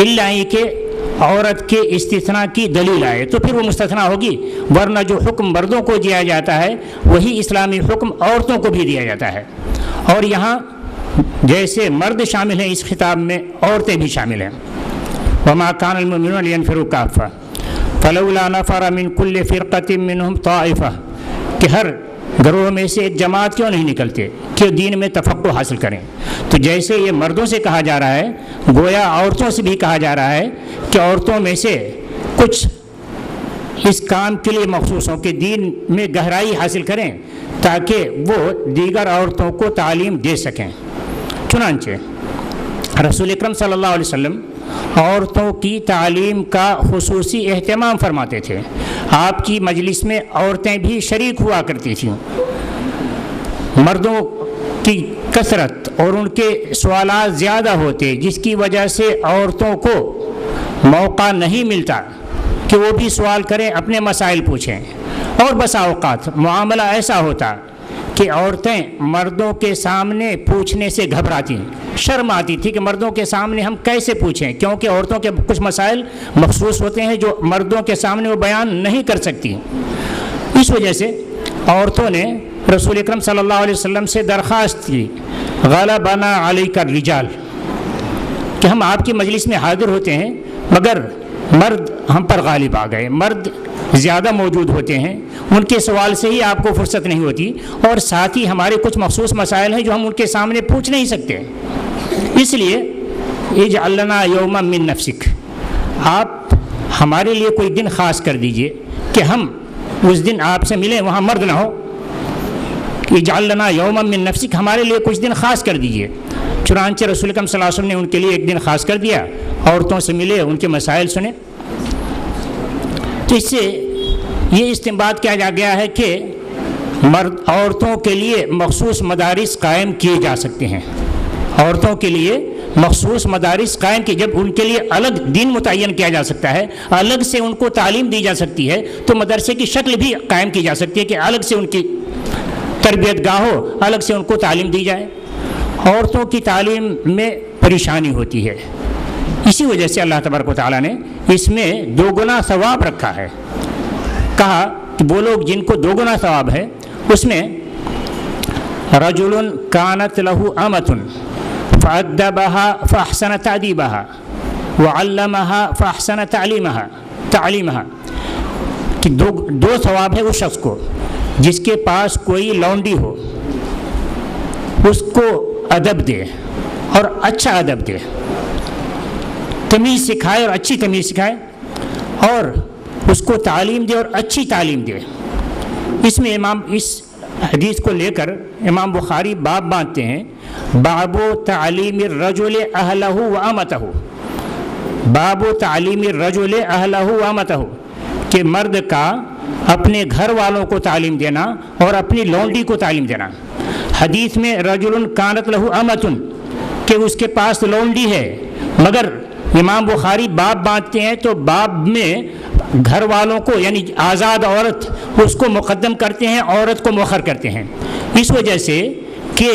الا یہ کہ عورت کے استثناء کی دلیل آئے تو پھر وہ مستثنیٰ ہوگی. ورنہ جو حکم مردوں کو دیا جاتا ہے وہی اسلامی حکم عورتوں کو بھی دیا جاتا ہے. اور یہاں جیسے مرد شامل ہیں اس خطاب میں عورتیں بھی شامل ہیں. وما كان المؤمنون لينفروا كافة فلولا نفر من كل فرقة منهم طائفة کہ ہر گروہ میں سے ایک جماعت کیوں نہیں نکلتے کہ دین میں تفقہ حاصل کریں. تو جیسے یہ مردوں سے کہا جا رہا ہے گویا عورتوں سے بھی کہا جا رہا ہے کہ عورتوں میں سے کچھ اس کام کے لیے مخصوص ہوں کہ دین میں گہرائی حاصل کریں تاکہ وہ دیگر عورتوں کو تعلیم دے سکیں. چنانچہ رسول اکرم صلی اللہ علیہ وسلم عورتوں کی تعلیم کا خصوصی اہتمام فرماتے تھے. آپ کی مجلس میں عورتیں بھی شریک ہوا کرتی تھیں. مردوں کی کثرت اور ان کے سوالات زیادہ ہوتے جس کی وجہ سے عورتوں کو موقع نہیں ملتا کہ وہ بھی سوال کریں اپنے مسائل پوچھیں. اور بسا اوقات معاملہ ایسا ہوتا کہ عورتیں مردوں کے سامنے پوچھنے سے گھبراتی شرم آتی تھی کہ مردوں کے سامنے ہم کیسے پوچھیں کیونکہ عورتوں کے کچھ مسائل مخصوص ہوتے ہیں جو مردوں کے سامنے وہ بیان نہیں کر سکتی. اس وجہ سے عورتوں نے رسول اکرم صلی اللہ علیہ وسلم سے درخواست کی غلبنا علیک الرجال کہ ہم آپ کی مجلس میں حاضر ہوتے ہیں مگر مرد ہم پر غالب آ گئے، مرد زیادہ موجود ہوتے ہیں، ان کے سوال سے ہی آپ کو فرصت نہیں ہوتی، اور ساتھ ہی ہمارے کچھ مخصوص مسائل ہیں جو ہم ان کے سامنے پوچھ نہیں سکتے، اس لیے اجعل لنا یوما من نفسک، آپ ہمارے لیے کوئی دن خاص کر دیجئے کہ ہم اس دن آپ سے ملیں، وہاں مرد نہ ہو، اجعل لنا یوما من نفسک، ہمارے لیے کچھ دن خاص کر دیجئے۔ چنانچہ رسول اکرم صلی اللہ علیہ وسلم نے ان کے لیے ایک دن خاص کر دیا، عورتوں سے ملے، ان کے مسائل سنے۔ تو اس سے یہ استنباط کیا گیا ہے کہ عورتوں کے لیے مخصوص مدارس قائم کیے جا سکتے ہیں، عورتوں کے لیے مخصوص مدارس قائم کی، جب ان کے لیے الگ دین متعین کیا جا سکتا ہے، الگ سے ان کو تعلیم دی جا سکتی ہے، تو مدرسے کی شکل بھی قائم کی جا سکتی ہے کہ الگ سے ان کی تربیت گاہ ہو، الگ سے ان کو تعلیم دی جائے۔ عورتوں کی تعلیم میں پریشانی ہوتی ہے، اسی وجہ سے اللہ تبارک و تعالیٰ نے اس میں 2 گنا ثواب رکھا ہے، کہا کہ وہ لوگ جن کو 2 گنا ثواب ہے، اس میں رجل کانت لہ امۃ فأدبها فأحسن تأدیبها وعلمها فأحسن تعلیمها، کہ دو ثواب ہے اس شخص کو جس کے پاس کوئی لونڈی ہو، اس کو ادب دے اور اچھا ادب دے، تمیز سکھائے اور اچھی تمیز سکھائے، اور اس کو تعلیم دے اور اچھی تعلیم دے۔ اس میں اس حدیث کو لے کر امام بخاری باب باندھتے ہیں، باب تعلیم الرجل اہلہ و امتہ، باب تعلیم الرجل اہلہ و امتہ، کہ مرد کا اپنے گھر والوں کو تعلیم دینا اور اپنی لونڈی کو تعلیم دینا۔ حدیث میں رجل کانت لہ امۃ، کہ اس کے پاس لونڈی ہے، مگر امام بخاری باب باندھتے ہیں تو باب میں گھر والوں کو یعنی آزاد عورت اس کو مقدم کرتے ہیں، عورت کو مؤخر کرتے ہیں، اس وجہ سے کہ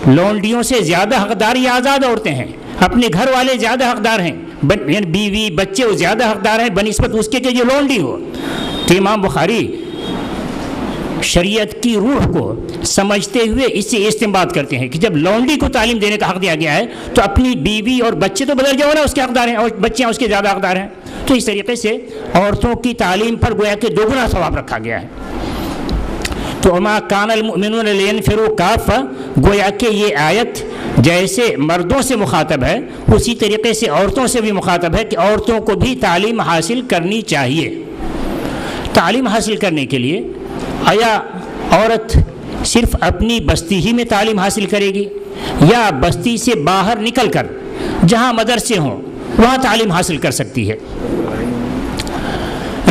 لونڈیوں سے زیادہ حقدار یہ آزاد عورتیں ہیں، اپنے گھر والے زیادہ حقدار ہیں، یعنی بیوی بچے وہ زیادہ حقدار ہیں بنسبت اس کے کہ جو لونڈی ہو۔ تو امام بخاری شریعت کی روح کو سمجھتے ہوئے اس سے استنباط کرتے ہیں کہ جب لونڈی کو تعلیم دینے کا حق دیا گیا ہے تو اپنی بیوی اور بچے تو بدل جاؤ نا، اس کے حقدار ہیں، اور بچیاں اس کے زیادہ حقدار ہیں۔ تو اس طریقے سے عورتوں کی تعلیم پر گویا کہ 2 گنا ثواب رکھا گیا ہے۔ تو وما کان المؤمنون لینفروا کافہ، گویا کہ یہ آیت جیسے مردوں سے مخاطب ہے اسی طریقے سے عورتوں سے بھی مخاطب ہے کہ عورتوں کو بھی تعلیم حاصل کرنی چاہیے۔ تعلیم حاصل کرنے کے لیے آیا عورت صرف اپنی بستی ہی میں تعلیم حاصل کرے گی، یا بستی سے باہر نکل کر جہاں مدرسے ہوں وہاں تعلیم حاصل کر سکتی ہے؟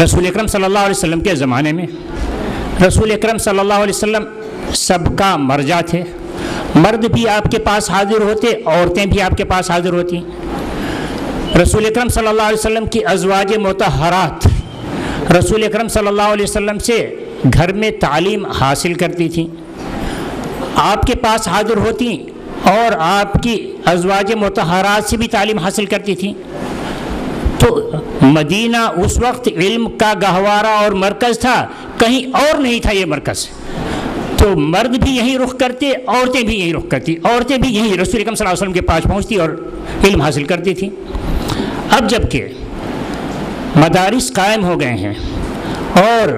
رسول اکرم صلی اللہ علیہ وسلم کے زمانے میں رسول اکرم صلی اللہ علیہ وسلم سب کا مرجع تھے، مرد بھی آپ کے پاس حاضر ہوتے، عورتیں بھی آپ کے پاس حاضر ہوتی۔ رسول اکرم صلی اللہ علیہ وسلم کی ازواج مطہرات رسول اکرم صلی اللہ علیہ وسلم سے گھر میں تعلیم حاصل کرتی تھیں، آپ کے پاس حاضر ہوتی اور آپ کی ازواج مطہرات سے بھی تعلیم حاصل کرتی تھیں۔ تو مدینہ اس وقت علم کا گہوارہ اور مرکز تھا، کہیں اور نہیں تھا یہ مرکز، تو مرد بھی یہیں رخ کرتے، عورتیں بھی یہیں رخ کرتی، عورتیں بھی یہیں رسول اکرم صلی اللہ علیہ وسلم کے پاس پہنچتی اور علم حاصل کرتی تھیں۔ اب جب کہ مدارس قائم ہو گئے ہیں اور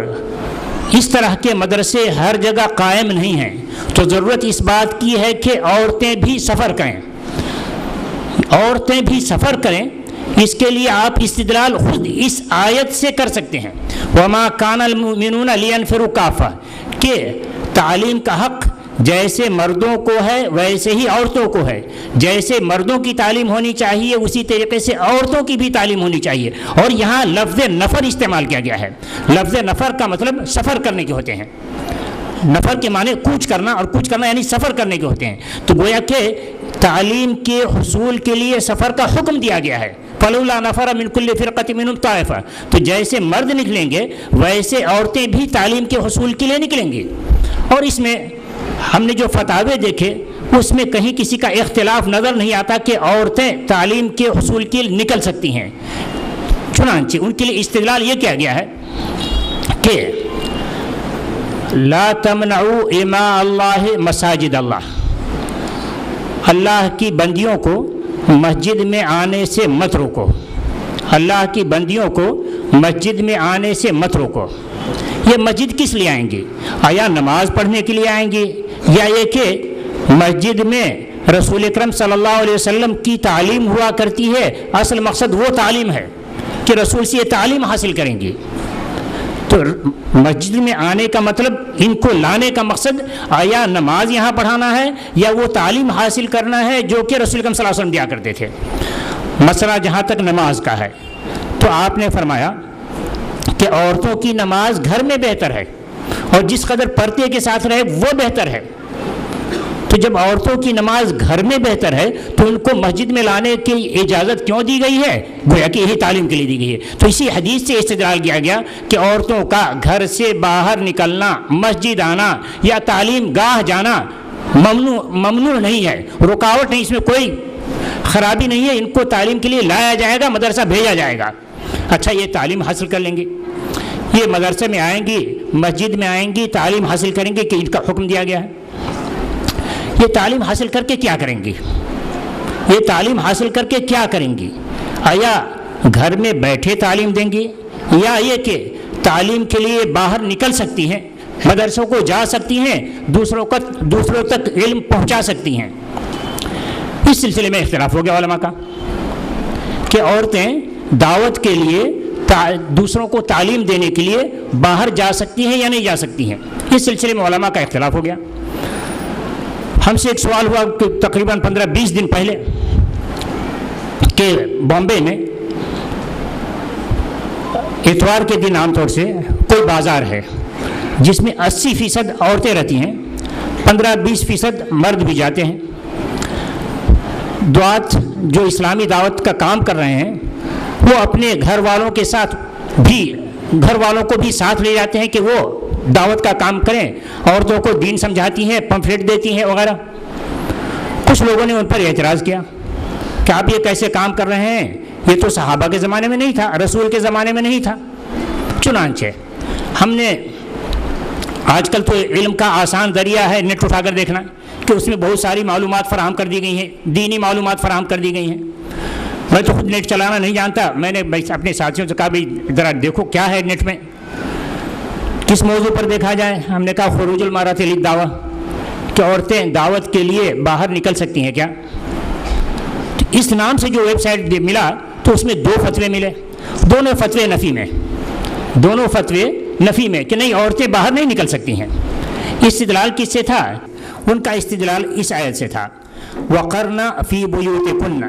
اس طرح کے مدرسے ہر جگہ قائم نہیں ہیں، تو ضرورت اس بات کی ہے کہ عورتیں بھی سفر کریں، عورتیں بھی سفر کریں۔ اس کے لیے آپ استدلال خود اس آیت سے کر سکتے ہیں، وما کان المؤمنون لینفروا کافہ، کہ تعلیم کا حق جیسے مردوں کو ہے ویسے ہی عورتوں کو ہے، جیسے مردوں کی تعلیم ہونی چاہیے اسی طریقے سے عورتوں کی بھی تعلیم ہونی چاہیے۔ اور یہاں لفظ نفر استعمال کیا گیا ہے، لفظ نفر کا مطلب سفر کرنے کے ہوتے ہیں، نفر کے معنی کوچ کرنا، اور کوچ کرنا یعنی سفر کرنے کے ہوتے ہیں، تو گویا کہ تعلیم کے حصول کے لیے سفر کا حکم دیا گیا ہے۔ فلولا نفر من کل فرقۃ منهم طائفہ، تو جیسے مرد نکلیں گے ویسے عورتیں بھی تعلیم کے حصول کے لیے نکلیں گی۔ اور اس میں ہم نے جو فتاوے دیکھے اس میں کہیں کسی کا اختلاف نظر نہیں آتا کہ عورتیں تعلیم کے حصول کے لیے نکل سکتی ہیں، چنانچہ ان کے لیے استدلال یہ کیا گیا ہے کہ لا تمنعوا اماء اللہ مساجد اللہ، اللہ کی بندیوں کو مسجد میں آنے سے مت روکو، اللہ کی بندیوں کو مسجد میں آنے سے مت روکو۔ یہ مسجد کس لیے آئیں گی؟ آیا نماز پڑھنے کے لیے آئیں گی، یا یہ کہ مسجد میں رسول اکرم صلی اللہ علیہ وسلم کی تعلیم ہوا کرتی ہے، اصل مقصد وہ تعلیم ہے کہ رسول سے یہ تعلیم حاصل کریں گی؟ تو مسجد میں آنے کا مطلب، ان کو لانے کا مقصد آیا نماز یہاں پڑھانا ہے یا وہ تعلیم حاصل کرنا ہے جو کہ رسول اکرم صلی اللہ علیہ وسلم دیا کرتے تھے؟ مسئلہ جہاں تک نماز کا ہے تو آپ نے فرمایا کہ عورتوں کی نماز گھر میں بہتر ہے، اور جس قدر پردے کے ساتھ رہے وہ بہتر ہے۔ تو جب عورتوں کی نماز گھر میں بہتر ہے تو ان کو مسجد میں لانے کی اجازت کیوں دی گئی ہے؟ گویا کہ یہی تعلیم کے لیے دی گئی ہے۔ تو اسی حدیث سے استدلال کیا گیا کہ عورتوں کا گھر سے باہر نکلنا، مسجد آنا یا تعلیم گاہ جانا ممنوع نہیں ہے، رکاوٹ نہیں، اس میں کوئی خرابی نہیں ہے۔ ان کو تعلیم کے لیے لایا جائے گا، مدرسہ بھیجا جائے گا۔ اچھا، یہ تعلیم حاصل کر لیں گی، یہ مدرسے میں آئیں گی، مسجد میں آئیں گی، تعلیم حاصل کریں گے کہ ان کا حکم دیا گیا ہے۔ یہ تعلیم حاصل کر کے کیا کریں گی؟ یہ تعلیم حاصل کر کے کیا کریں گی؟ آیا گھر میں بیٹھے تعلیم دیں گی، یا یہ کہ تعلیم کے لیے باہر نکل سکتی ہیں، مدرسوں کو جا سکتی ہیں، دوسروں تک علم پہنچا سکتی ہیں؟ اس سلسلے میں اختلاف ہو گیا علماء کا کہ عورتیں دعوت کے لیے دوسروں کو تعلیم دینے کے لیے باہر جا سکتی ہیں یا نہیں جا سکتی ہیں۔ اس سلسلے میں علماء کا اختلاف ہو گیا۔ ہم سے ایک سوال ہوا کہ تقریباً 15-20 دن پہلے کہ بامبے میں اتوار کے دن عام طور سے کوئی بازار ہے جس میں 80% عورتیں رہتی ہیں، 15-20% مرد بھی جاتے ہیں۔ دعات جو اسلامی دعوت کا کام کر رہے ہیں وہ اپنے گھر والوں کے ساتھ بھی، گھر والوں کو بھی ساتھ لے جاتے ہیں کہ وہ دعوت کا کام کریں، عورتوں کو دین سمجھاتی ہیں، پمفلیٹ دیتی ہیں وغیرہ۔ کچھ لوگوں نے ان پر اعتراض کیا کہ آپ یہ کیسے کام کر رہے ہیں، یہ تو صحابہ کے زمانے میں نہیں تھا، رسول کے زمانے میں نہیں تھا۔ چنانچہ ہم نے، آج کل تو علم کا آسان ذریعہ ہے نیٹ اٹھا کر دیکھنا، کہ اس میں بہت ساری معلومات فراہم کر دی گئی ہیں، دینی معلومات فراہم کر دی گئی ہیں۔ میں تو خود نیٹ چلانا نہیں جانتا، میں نے اپنے ساتھیوں سے کہا بھائی ذرا دیکھو کیا ہے نیٹ میں، کس موضوع پر دیکھا جائے۔ ہم نے کہا خروج المرأۃ للدعوہ، کہ عورتیں دعوت کے لیے باہر نکل سکتی ہیں کیا؟ اس نام سے جو ویب سائٹ ملا تو اس میں 2 فتوے ملے، دونوں فتوے نفی میں کہ نہیں، عورتیں باہر نہیں نکل سکتی ہیں۔ استدلال کس سے تھا؟ ان کا استدلال اس آیت سے تھا، وَقَرْنَ فِي بُيُوتِكُنَّ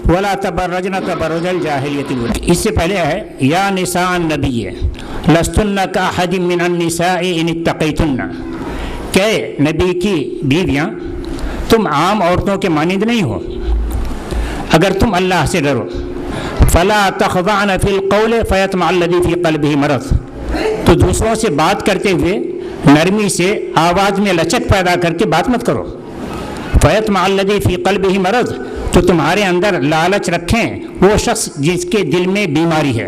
وَلَا تَبَرَّجْنَ تَبَرُّجَ الْجَاهِلِيَّةِ الْأُولَىٰ۔ اس سے پہلے ہے یا نساء النبی لستن کاحد من النساء ان اتقیتن، کہ نبی کی بیویاں تم عام عورتوں کے مانند نہیں ہو اگر تم اللہ سے ڈرو۔ فلا تخضعن فی القول فیطمع الذی فی قلبہ مرض، تو دوسروں سے بات کرتے ہوئے نرمی سے آواز میں لچک پیدا کر کے بات مت کرو۔ فیطمع الذی فی قلبہ مرض، تو تمہارے اندر لالچ رکھیں وہ شخص جس کے دل میں بیماری ہے۔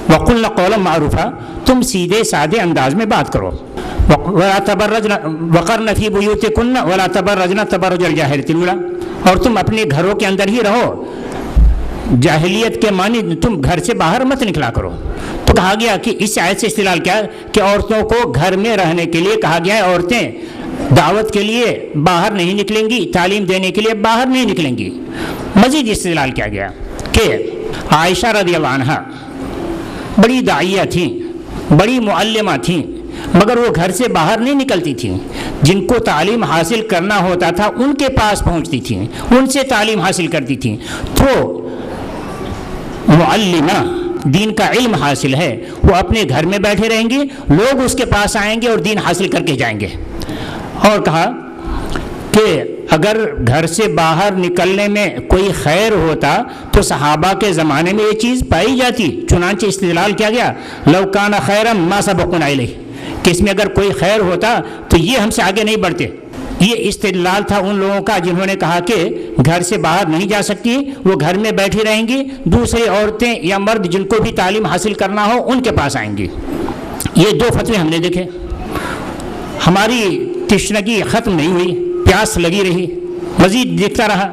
وَقُلْنَ قَوْلًا مَعْرُوفًا، تم سیدھے سادے انداز میں بات کرو۔ وَقَرْنَ فِي بُيُوتِكُنَّ وَلَا تَبَرَّجْنَ تَبَرُّجَ الْجَاهِلِيَّةِ الْأُولَىٰ، اور تم اپنے گھروں کے اندر ہی رہو، جاہلیت کے معنی تم گھر سے باہر مت نکلا کرو۔ تو کہا گیا کہ اس آیت سے استدلال کیا کہ عورتوں کو گھر میں رہنے کے لیے کہا گیا ہے، عورتیں دعوت کے لیے باہر نہیں نکلیں گی، تعلیم دینے کے لیے باہر نہیں نکلیں گی۔ مزید استدلال کیا گیا کہ عائشہ رضی اللہ عنہا بڑی داعیہ تھیں، بڑی معلمہ تھیں، مگر وہ گھر سے باہر نہیں نکلتی تھیں۔ جن کو تعلیم حاصل کرنا ہوتا تھا ان کے پاس پہنچتی تھیں، ان سے تعلیم حاصل کرتی تھیں۔ تو معلمہ دین کا علم حاصل ہے، وہ اپنے گھر میں بیٹھے رہیں گے، لوگ اس کے پاس آئیں گے اور دین حاصل کر کے جائیں گے۔ اور کہا کہ اگر گھر سے باہر نکلنے میں کوئی خیر ہوتا تو صحابہ کے زمانے میں یہ چیز پائی جاتی۔ چنانچہ استدلال کیا گیا لو کان خیرا ما سبقنا الیہ، کہ اس میں اگر کوئی خیر ہوتا تو یہ ہم سے آگے نہیں بڑھتے۔ یہ استدلال تھا ان لوگوں کا جنہوں نے کہا کہ گھر سے باہر نہیں جا سکتی، وہ گھر میں بیٹھی رہیں گی، دوسری عورتیں یا مرد جن کو بھی تعلیم حاصل کرنا ہو ان کے پاس آئیں گی۔ یہ 2 فتوے ہم نے دیکھے، ہماری تشنگی ختم نہیں ہوئی، پیاس لگی رہی، مزید دیکھتا رہا۔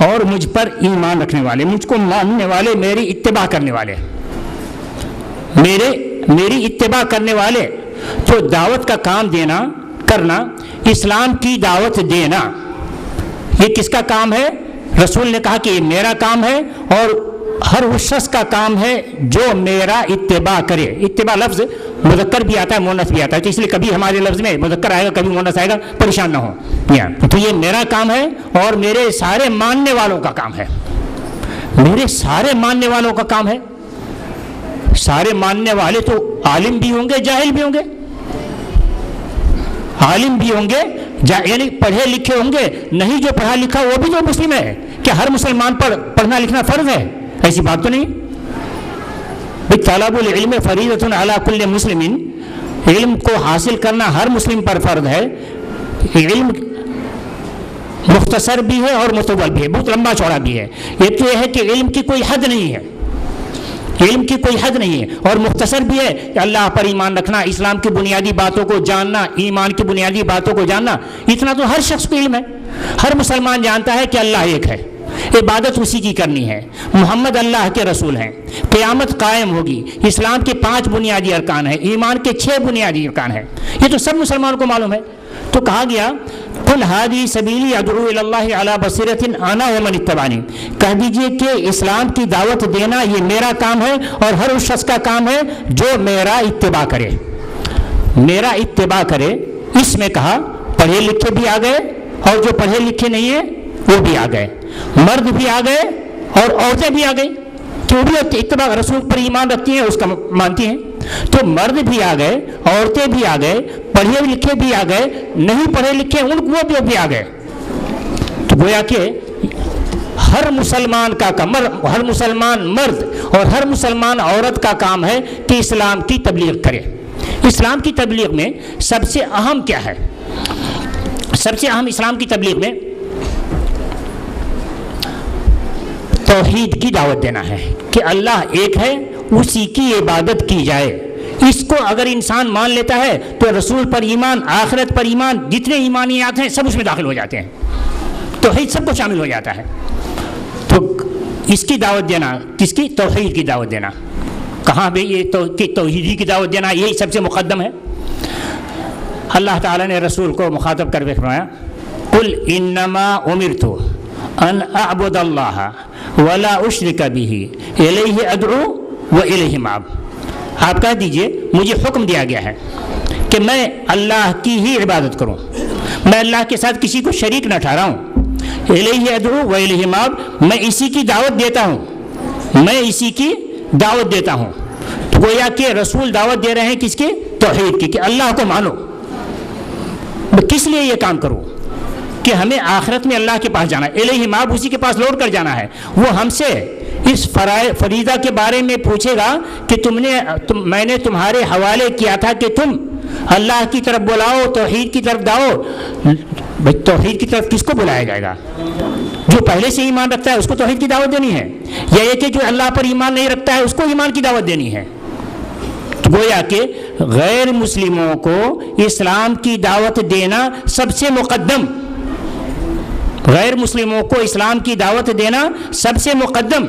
اور مجھ پر ایمان رکھنے والے، مجھ کو ماننے والے، میری اتباع کرنے والے، میری اتباع کرنے والے، جو دعوت کا کام کرنا، اسلام کی دعوت دینا، یہ کس کا کام ہے؟ رسول نے کہا کہ یہ میرا کام ہے، اور ہر اس شخص کا کام ہے جو میرا اتباع کرے۔ اتباع لفظ مذکر بھی آتا ہے، مؤنث بھی آتا ہے، تو اس لیے کبھی ہمارے لفظ میں مذکر آئے گا، کبھی مؤنث آئے گا، پریشان نہ ہو۔ تو یہ میرا کام ہے اور میرے سارے ماننے والوں کا کام ہے، میرے سارے ماننے والوں کا کام ہے۔ سارے ماننے والے تو عالم بھی ہوں گے، جاہل بھی ہوں گے، عالم بھی ہوں گے، یعنی پڑھے لکھے ہوں گے، نہیں جو پڑھا لکھا وہ بھی تو مسلم ہے۔ کہ ہر مسلمان پر پڑھنا لکھنا فرض ہے؟ ایسی بات تو نہیں۔ طلب العلم فریضۃ علی کل مسلم، علم کو حاصل کرنا ہر مسلم پر فرض ہے۔ علم مختصر بھی ہے اور مطول بھی ہے، بہت لمبا چوڑا بھی ہے۔ یہ تو یہ ہے کہ علم کی کوئی حد نہیں ہے، علم کی کوئی حد نہیں ہے، اور مختصر بھی ہے کہ اللہ پر ایمان رکھنا، اسلام کی بنیادی باتوں کو جاننا، ایمان کی بنیادی باتوں کو جاننا، اتنا تو ہر شخص کو علم ہے۔ ہر مسلمان جانتا ہے کہ اللہ ایک ہے، عبادت اسی کی کرنی ہے، محمد اللہ کے رسول ہیں، قیامت قائم ہوگی، اسلام کے 5 بنیادی ارکان ہیں، ایمان کے 6 بنیادی ارکان ہیں، یہ تو سب مسلمانوں کو معلوم ہے۔ تو کہا گیا قل ھذی سبیلی ادعو الی اللہ علی بصیرۃ انا ومن اتبعنی، کہہ دیجئے کہ اسلام کی دعوت دینا یہ میرا کام ہے اور ہر اس شخص کا کام ہے جو میرا اتباع کرے، میرا اتباع کرے۔ اس میں کہا پڑھے لکھے بھی آ گئے اور جو پڑھے لکھے نہیں ہیں وہ بھی آ گئے، مرد بھی آ گئے اور عورتیں بھی آ گئی، تو وہ بھی اتباع رسول پر ایمان رکھتی ہیں، اس کا مانتی ہیں۔ تو مرد بھی آ گئے، عورتیں بھی آ گئے، پڑھے لکھے بھی آ گئے، نہیں پڑھے لکھے وہ بھی آ گئے۔ تو گویا کہ ہر مسلمان کا کام، ہر مسلمان مرد اور ہر مسلمان عورت کا کام ہے کہ اسلام کی تبلیغ کرے۔ اسلام کی تبلیغ میں سب سے اہم کیا ہے؟ سب سے اہم اسلام کی تبلیغ میں توحید کی دعوت دینا ہے کہ اللہ ایک ہے، اسی کی عبادت کی جائے۔ اس کو اگر انسان مان لیتا ہے تو رسول پر ایمان، آخرت پر ایمان، جتنے ایمانیات ہیں سب اس میں داخل ہو جاتے ہیں، توحید سب کو شامل ہو جاتا ہے۔ تو اس کی دعوت دینا، کس کی؟ توحید کی دعوت دینا۔ کہاں بھی یہ توحیدی کی دعوت دینا یہی سب سے مقدم ہے۔ اللہ تعالیٰ نے رسول کو مخاطب کر کے فرمایا قل انما امرت ان اعبد اللہ ولا اشرک بہ الیہ ادعو والیہ مآب۔ آپ کہہ دیجئے مجھے حکم دیا گیا ہے کہ میں اللہ کی ہی عبادت کروں، میں اللہ کے ساتھ کسی کو شریک نہ ٹھہراؤں، الیہ ادعو والیہ مآب، میں اسی کی دعوت دیتا ہوں، میں اسی کی دعوت دیتا ہوں۔ تو گویا کہ رسول دعوت دے رہے ہیں کس کی؟ توحید کی، کہ اللہ کو مانو۔ میں کس لیے یہ کام کروں؟ کہ ہمیں آخرت میں اللہ کے پاس جانا ہے، الیہ مآب، اسی کے پاس لوٹ کر جانا ہے۔ وہ ہم سے اس فریضہ کے بارے میں پوچھے گا کہ میں نے تمہارے حوالے کیا تھا کہ تم اللہ کی طرف بلاؤ، توحید کی طرف دعو۔ توحید کی طرف کس کو بلایا جائے گا؟ جو پہلے سے ایمان رکھتا ہے اس کو توحید کی دعوت دینی ہے، یا یہ کہ جو اللہ پر ایمان نہیں رکھتا ہے اس کو ایمان کی دعوت دینی ہے؟ تو گویا کہ غیر مسلموں کو اسلام کی دعوت دینا سب سے مقدم، غیر مسلموں کو اسلام کی دعوت دینا سب سے مقدم۔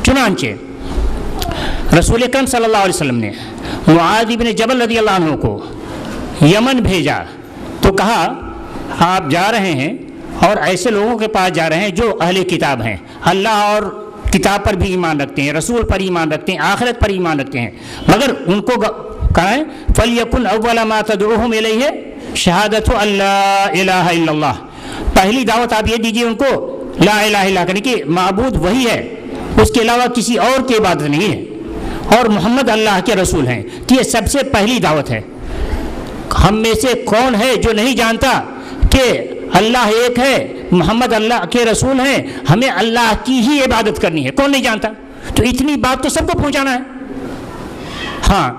چنانچہ رسول اکرم صلی اللہ علیہ وسلم نے معاذ بن جبل رضی اللہ عنہ کو یمن بھیجا تو کہا آپ جا رہے ہیں اور ایسے لوگوں کے پاس جا رہے ہیں جو اہل کتاب ہیں، اللہ اور کتاب پر بھی ایمان رکھتے ہیں، رسول پر ایمان رکھتے ہیں، آخرت پر ایمان رکھتے ہیں، مگر ان کو کہا ہے فَلْيَكُنْ أَوَّلَ مَا تَدْعُوهُمْ إِلَيْهِ شَهَادَةُ أَن لَا إِلَهَ إِلَّا اللَّهُ۔ پہلی دعوت آپ یہ دیجیے ان کو لا الہ الا اللہ، کہ معبود وہی ہے، اس کے علاوہ کسی اور کی عبادت نہیں ہے، اور محمد اللہ کے رسول ہیں۔ تو یہ سب سے پہلی دعوت ہے۔ ہم میں سے کون ہے جو نہیں جانتا کہ اللہ ایک ہے، محمد اللہ کے رسول ہیں، ہمیں اللہ کی ہی عبادت کرنی ہے؟ کون نہیں جانتا؟ تو اتنی بات تو سب کو پہنچانا ہے۔ ہاں،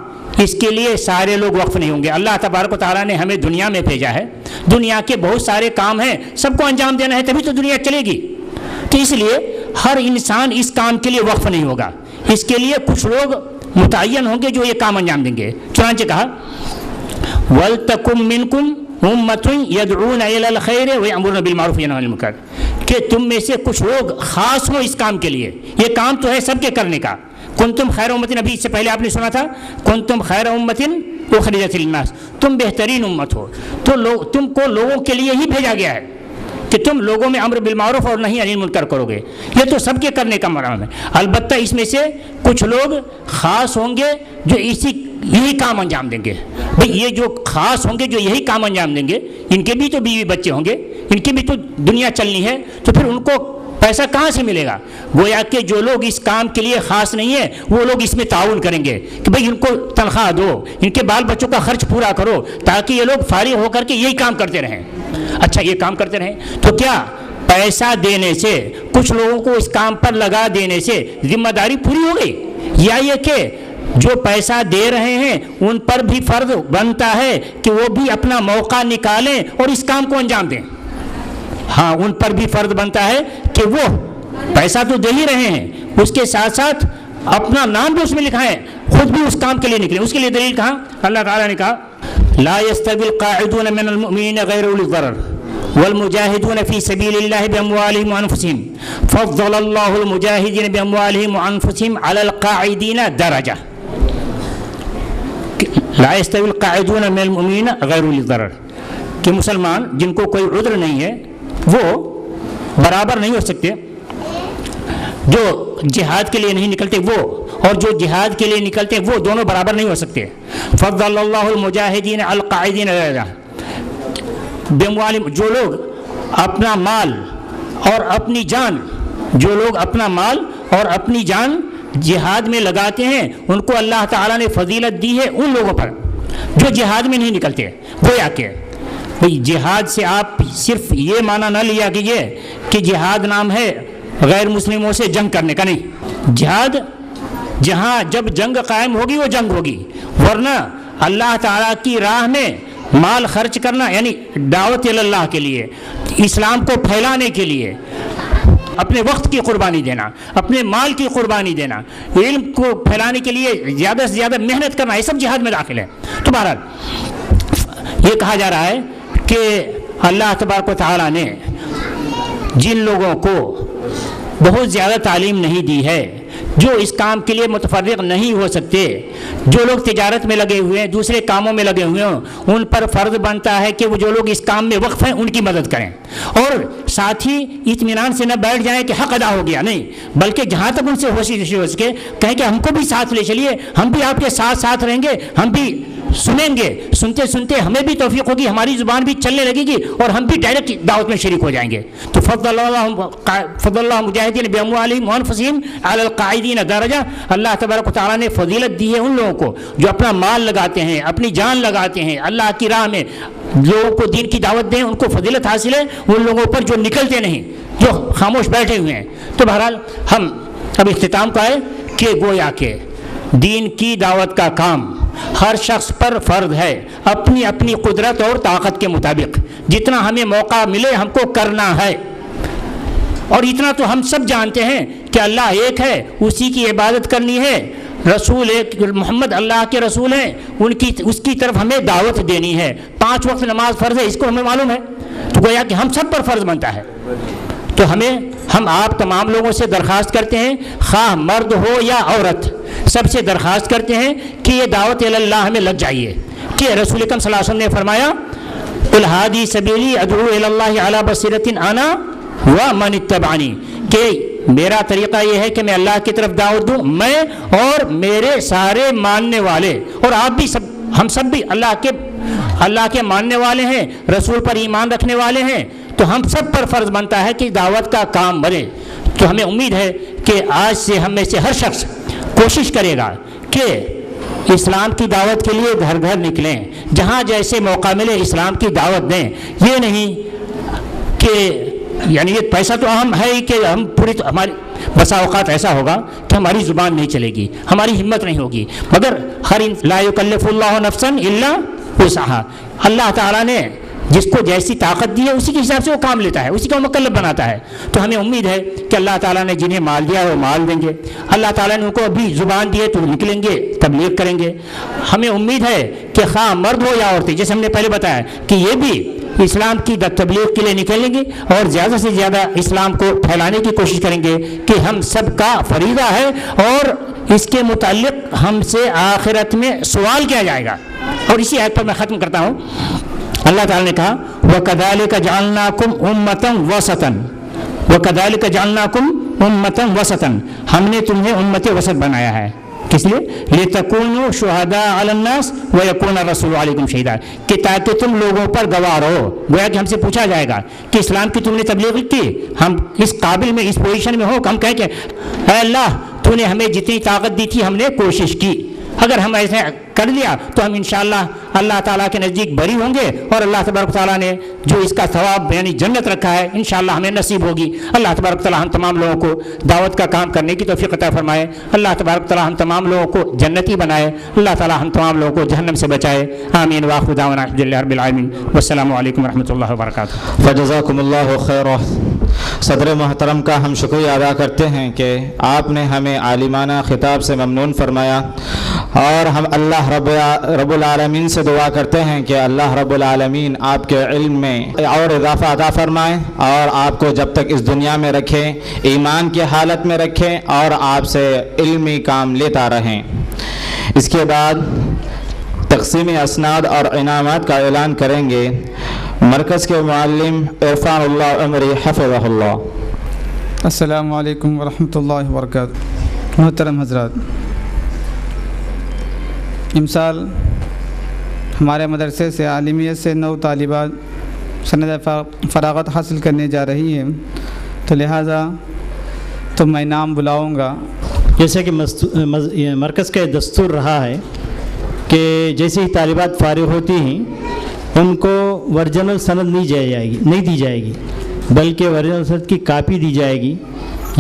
اس کے لیے سارے لوگ وقف نہیں ہوں گے۔ اللہ تبارک و تعالیٰ نے ہمیں دنیا میں بھیجا ہے، دنیا کے بہت سارے کام ہیں، سب کو انجام دینا ہے، تبھی تو دنیا چلے گی۔ تو اس لیے ہر انسان اس کام کے لیے وقف نہیں ہوگا، اس کے لیے کچھ لوگ متعین ہوں گے جو یہ کام انجام دیں گے۔ چنانچہ کہا وَلْتَكُن مِّنْكُمْ أُمَّةٌ يَدْعُونَ إِلَى الْخَيْرِ وَيَأْمُرُونَ بِالْمَعْرُوفِ وَيَنْهَوْنَ عَنِ الْمُنكَرِ، کہ تم میں سے کچھ لوگ خاص ہوں اس کام کے لیے. یہ کام تو ہے سب کے کرنے کا. کنتم خیر امت، ابھی اس سے پہلے آپ نے سنا تھا کنتم خیر امت اخرجت للناس، تم بہترین امت ہو. تو تم کو لوگوں کے لیے ہی بھیجا گیا ہے کہ تم لوگوں میں امر بالمعروف اور نہی عن المنکر کرو گے. یہ تو سب کے کرنے کا مرام ہے. البتہ اس میں سے کچھ لوگ خاص ہوں گے جو یہی کام انجام دیں گے. بھئی یہ جو خاص ہوں گے جو یہی کام انجام دیں گے، ان کے بھی تو بیوی بچے ہوں گے، ان کی بھی تو دنیا چلنی ہے، تو پھر ان کو پیسہ کہاں سے ملے گا؟ گویا کہ جو لوگ اس کام کے لیے خاص نہیں ہیں وہ لوگ اس میں تعاون کریں گے کہ بھئی ان کو تنخواہ دو، ان کے بال بچوں کا خرچ پورا کرو، تاکہ یہ لوگ فارغ ہو کر کے یہی کام کرتے رہیں. اچھا یہ کام کرتے رہیں تو کیا پیسہ دینے سے، کچھ لوگوں کو اس کام پر لگا دینے سے ذمہ داری پوری ہو گئی، یا یہ کہ جو پیسہ دے رہے ہیں ان پر بھی فرض بنتا ہے کہ وہ بھی اپنا موقع نکالیں اور اس کام کو انجام دیں؟ ہاں، ان پر بھی فرض بنتا ہے کہ وہ پیسہ تو دے ہی رہے ہیں، اس کے ساتھ ساتھ اپنا نام بھی اس میں لکھائیں، خود بھی اس کام کے لیے نکلیں. اس کے لیے دلیل کہاں؟ اللہ تعالیٰ نے کہا لا يستوي القاعدون من المؤمنين غير اولي الضرر والمجاهدون في سبيل الله باموالهم وانفسهم فضل الله المجاهدين باموالهم وانفسهم على القاعدين درجه. لا يستوي القاعدون من المؤمنين غير اولي الضرر کہ مسلمان جن کو کوئی عذر نہیں ہے وہ برابر نہیں ہو سکتے، جو جہاد کے لیے نہیں نکلتے وہ اور جو جہاد کے لیے نکلتے ہیں وہ دونوں برابر نہیں ہو سکتے. فضل اللہ المجاہدین علی القاعدین باموالہم، جو لوگ اپنا مال اور اپنی جان، جو لوگ اپنا مال اور اپنی جان جہاد میں لگاتے ہیں ان کو اللہ تعالیٰ نے فضیلت دی ہے ان لوگوں پر جو جہاد میں نہیں نکلتے. گویا کہ بھئی جہاد سے آپ صرف یہ معنی نہ لیا کیجیے کہ جہاد نام ہے غیر مسلموں سے جنگ کرنے کا، نہیں. جہاد جہاں جب جنگ قائم ہوگی وہ جنگ ہوگی، ورنہ اللہ تعالیٰ کی راہ میں مال خرچ کرنا یعنی دعوت اللہ کے لیے، اسلام کو پھیلانے کے لیے اپنے وقت کی قربانی دینا، اپنے مال کی قربانی دینا، علم کو پھیلانے کے لیے زیادہ سے زیادہ محنت کرنا، یہ سب جہاد میں داخل ہے. تو بہرحال یہ کہا جا رہا ہے کہ اللہ تبارک و تعالیٰ نے جن لوگوں کو بہت زیادہ تعلیم نہیں دی ہے، جو اس کام کے لیے متفرغ نہیں ہو سکتے، جو لوگ تجارت میں لگے ہوئے ہیں، دوسرے کاموں میں لگے ہوئے ہیں، ان پر فرض بنتا ہے کہ وہ جو لوگ اس کام میں وقف ہیں ان کی مدد کریں، اور ساتھ ہی اطمینان سے نہ بیٹھ جائیں کہ حق ادا ہو گیا، نہیں، بلکہ جہاں تک ان سے ہو سکے کہیں کہ ہم کو بھی ساتھ لے چلیے، ہم بھی آپ کے ساتھ رہیں گے، ہم بھی سنیں گے، سنتے سنتے ہمیں بھی توفیق ہوگی، ہماری زبان بھی چلنے لگے گی اور ہم بھی ڈائریکٹ دعوت میں شریک ہو جائیں گے. تو فضل اللہ مجاہدین باموالہم وانفسہم علی القاعدین درجہ، اللہ تبارک و تعالیٰ نے فضیلت دی ہے ان لوگوں کو جو اپنا مال لگاتے ہیں، اپنی جان لگاتے ہیں اللہ کی راہ میں، لوگوں کو دین کی دعوت دیں، ان کو فضیلت حاصل ہے ان لوگوں پر جو نکلتے نہیں، جو خاموش بیٹھے ہوئے ہیں. تو بہرحال ہم اب اختتام کا ہے کہ گویا کہ دین کی دعوت کا کام ہر شخص پر فرض ہے، اپنی اپنی قدرت اور طاقت کے مطابق جتنا ہمیں موقع ملے ہم کو کرنا ہے. اور اتنا تو ہم سب جانتے ہیں کہ اللہ ایک ہے، اسی کی عبادت کرنی ہے، رسول ایک محمد اللہ کے رسول ہیں، اس کی طرف ہمیں دعوت دینی ہے، 5 وقت نماز فرض ہے، اس کو ہمیں معلوم ہے. تو گویا کہ ہم سب پر فرض بنتا ہے. تو ہم آپ تمام لوگوں سے درخواست کرتے ہیں، خواہ مرد ہو یا عورت، سب سے درخواست کرتے ہیں کہ یہ دعوت اللہ میں لگ جائیے. کہ رسول اکرم صلی اللہ علیہ وسلم نے فرمایا قل ہادی سبیلی ادعو الی اللہ علی بصیرۃ انا ومن اتبعنی، کہ میرا طریقہ یہ ہے کہ میں اللہ کی طرف دعوت دوں، میں اور میرے سارے ماننے والے، اور آپ بھی سب، ہم سب بھی اللہ کے ماننے والے ہیں، رسول پر ایمان رکھنے والے ہیں. تو ہم سب پر فرض بنتا ہے کہ دعوت کا کام بنے. تو ہمیں امید ہے کہ آج سے ہم میں سے ہر شخص کوشش کرے گا کہ اسلام کی دعوت کے لیے گھر گھر نکلیں، جہاں جیسے موقع ملے اسلام کی دعوت دیں. یہ نہیں کہ یعنی یہ پیسہ تو اہم ہے ہی کہ ہم ہماری بسا اوقات ایسا ہوگا کہ ہماری زبان نہیں چلے گی، ہماری ہمت نہیں ہوگی، مگر لا یکلف اللہ نفسا الا وسعہا، اللہ تعالیٰ نے جس کو جیسی طاقت دی ہے اسی کے حساب سے وہ کام لیتا ہے، اسی کو مکلف بناتا ہے. تو ہمیں امید ہے کہ اللہ تعالیٰ نے جنہیں مال دیا ہے وہ مال دیں گے، اللہ تعالیٰ نے ان کو ابھی زبان دی ہے تو نکلیں گے، تبلیغ کریں گے. ہمیں امید ہے کہ خواہ مرد ہو یا عورتیں، جیسے ہم نے پہلے بتایا کہ یہ بھی اسلام کی تبلیغ کے لیے نکلیں گے اور زیادہ سے زیادہ اسلام کو پھیلانے کی کوشش کریں گے کہ ہم سب کا فریضہ ہے اور اس کے متعلق ہم سے آخرت میں سوال کیا جائے گا۔ اور اسی آیت پر میں ختم کرتا ہوں۔ اللہ تعالیٰ نے کہا وَكَذَلِكَ جَعَلْنَاكُمْ أُمَّةً وَسَطًا، وَكَذَلِكَ جَعَلْنَاكُمْ أُمَّةً وَسَطًا، ہم نے تمہیں امت وسط بنایا ہے، کس لیے؟ لِتَكُونُوا شُهَدَاءَ عَلَى النَّاسِ وَيَكُونَ الرَّسُولُ عَلَيْكُمْ شَهِيدًا، کہ تاکہ تم لوگوں پر گواہ رہو۔ گویا کہ ہم سے پوچھا جائے گا کہ اسلام کی تم نے تبلیغ کی، ہم اس قابل میں اس پوزیشن میں ہو کہ ہم کہیں کہ اے اللہ تو نے ہمیں جتنی طاقت دی تھی ہم نے کوشش کی، اگر ہم ایسے کر لیا تو ہم انشاءاللہ اللہ تعالیٰ کے نزدیک بری ہوں گے اور اللہ تبارک تعالیٰ نے جو اس کا ثواب یعنی جنت رکھا ہے انشاءاللہ ہمیں نصیب ہوگی۔ اللہ تبارک تعالیٰ ہم تمام لوگوں کو دعوت کا کام کرنے کی توفیق عطا فرمائے، اللہ تبارک تعالیٰ ہم تمام لوگوں کو جنتی بنائے، اللہ تعالیٰ ہم تمام لوگوں کو جہنم سے بچائے۔ آمین وآخر دعوانا الحمدللہ رب العالمین والسلام علیکم ورحمۃ اللہ وبرکاتہ۔ فجزاکم اللہ خیرہ۔ صدر محترم کا ہم شکریہ ادا کرتے ہیں کہ آپ نے ہمیں عالمانہ خطاب سے ممنون فرمایا، اور ہم اللہ رب العالمین سے دعا کرتے ہیں کہ اللہ رب العالمین آپ کے علم میں اور اضافہ عطا فرمائے اور آپ کو جب تک اس دنیا میں رکھے ایمان کی حالت میں رکھے اور آپ سے علمی کام لیتا رہیں۔ اس کے بعد تقسیم اسناد اور انعامات کا اعلان کریں گے مرکز کے معلم عرفان اللہ عمری حفظہ اللہ۔ السلام علیکم ورحمۃ اللہ وبرکاتہ۔ محترم حضرات، امسال ہمارے مدرسے سے عالمیت سے 9 طالبات سند فراغت حاصل کرنے جا رہی ہیں، تو لہٰذا تو میں نام بلاؤں گا۔ جیسے کہ مرکز کا دستور رہا ہے کہ جیسے ہی طالبات فارغ ہوتی ہیں ان کو ورجنل سند نہیں دی جائے گی بلکہ ورجنل سند کی کاپی دی جائے گی۔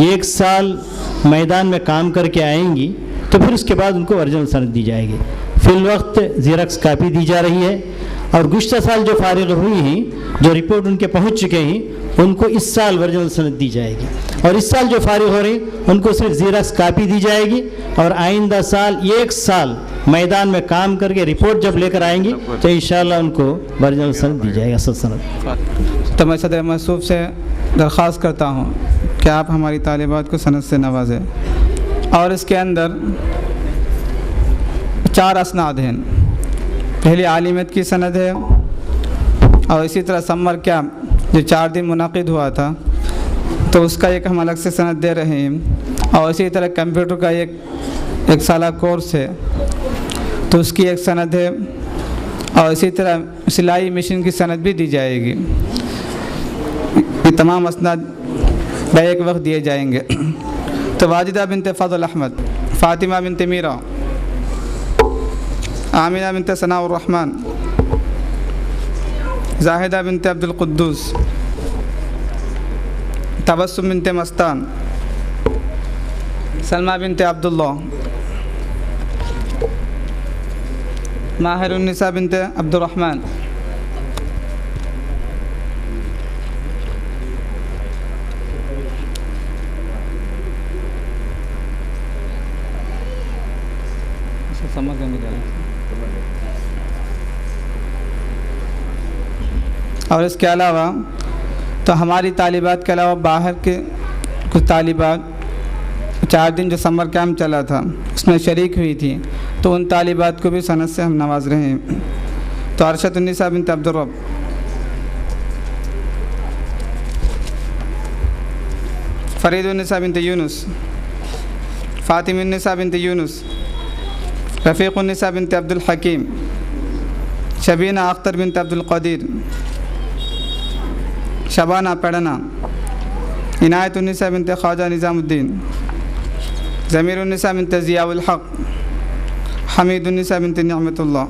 1 سال میدان میں کام کر کے آئیں گی تو پھر اس کے بعد ان کو ورجنل سند دی جائے گی۔ فی الوقت زیرکس کاپی دی جا رہی ہے، اور گزشتہ سال جو فارغ ہوئی ہیں جو رپورٹ ان کے پہنچ چکے ہیں ان کو اس سال ورجنل سند دی جائے گی، اور اس سال جو فارغ ہو رہے ہیں ان کو صرف زیرکس کاپی دی جائے گی، اور آئندہ سال 1 سال میدان میں کام کر کے رپورٹ جب لے کر آئیں گی تو انشاءاللہ ان کو ورجنل سند دی جائے گا، اصل سند۔ تو میں صدر محسوب سے درخواست کرتا ہوں کہ آپ ہماری طالبات کو سند سے نوازیں، اور اس کے اندر 4 اسناد ہیں۔ پہلی عالمیت کی سند ہے، اور اسی طرح سمر کیمپ جو 4 دن منعقد ہوا تھا تو اس کا ایک ہم الگ سے سند دے رہے ہیں، اور اسی طرح کمپیوٹر کا ایک سالہ کورس ہے تو اس کی ایک سند ہے، اور اسی طرح سلائی مشین کی سند بھی دی جائے گی۔ یہ تمام اسناد بیک وقت دیے جائیں گے۔ تو واجدہ بنت فضل احمد، فاطمہ بنت میرا، آمینہ بنت ثناء الرحمن، زاہدہ بنت عبد القدوس، تبسم بنت مستان، سلمہ بنت عبداللہ، ماہر النساء بنت عبد الرحمن، اور اس کے علاوہ تو ہماری طالبات کے علاوہ باہر کے کچھ طالبات 4 دن جو سمر کیمپ چلا تھا اس میں شریک ہوئی تھی، تو ان طالبات کو بھی سند سے ہم نواز رہے ہیں۔ تو ارشد النساء بنت عبد الرب، فرید النساء بنت یونس، فاطمہ النساء بنت یونس، رفیق النساء بنت عبد الحکیم، شبینہ اختر بنت عبد القدیر، شبانہ پیڑنا، عنایت النساء بنت خواجہ نظام الدین، ضمیر النساء بنت ضیاء الحق، حمید النساء بنت نعمت اللہ۔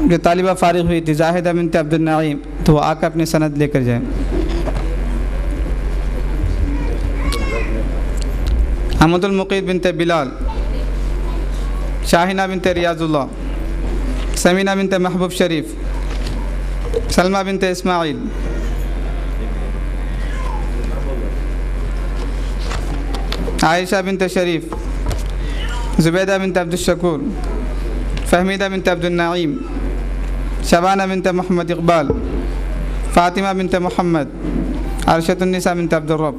جو طالبہ فارغ ہوئی تھی زاہدہ بنت عبد النعیم، تو وہ آ کر اپنی سند لے کر جائیں۔ حمد المقید بنت بلال، شاہینہ بنت ریاض اللہ، سمینہ بنت محبوب شریف، سلمہ بنت اسماعیل، عائشہ بنت شریف، زبیدہ بنت عبد الشکور، فہمیدہ بنت عبد النعیم، شبانہ بنت محمد اقبال، فاطمہ بنت محمد، عرشۃ النساء بنت عبد الرب۔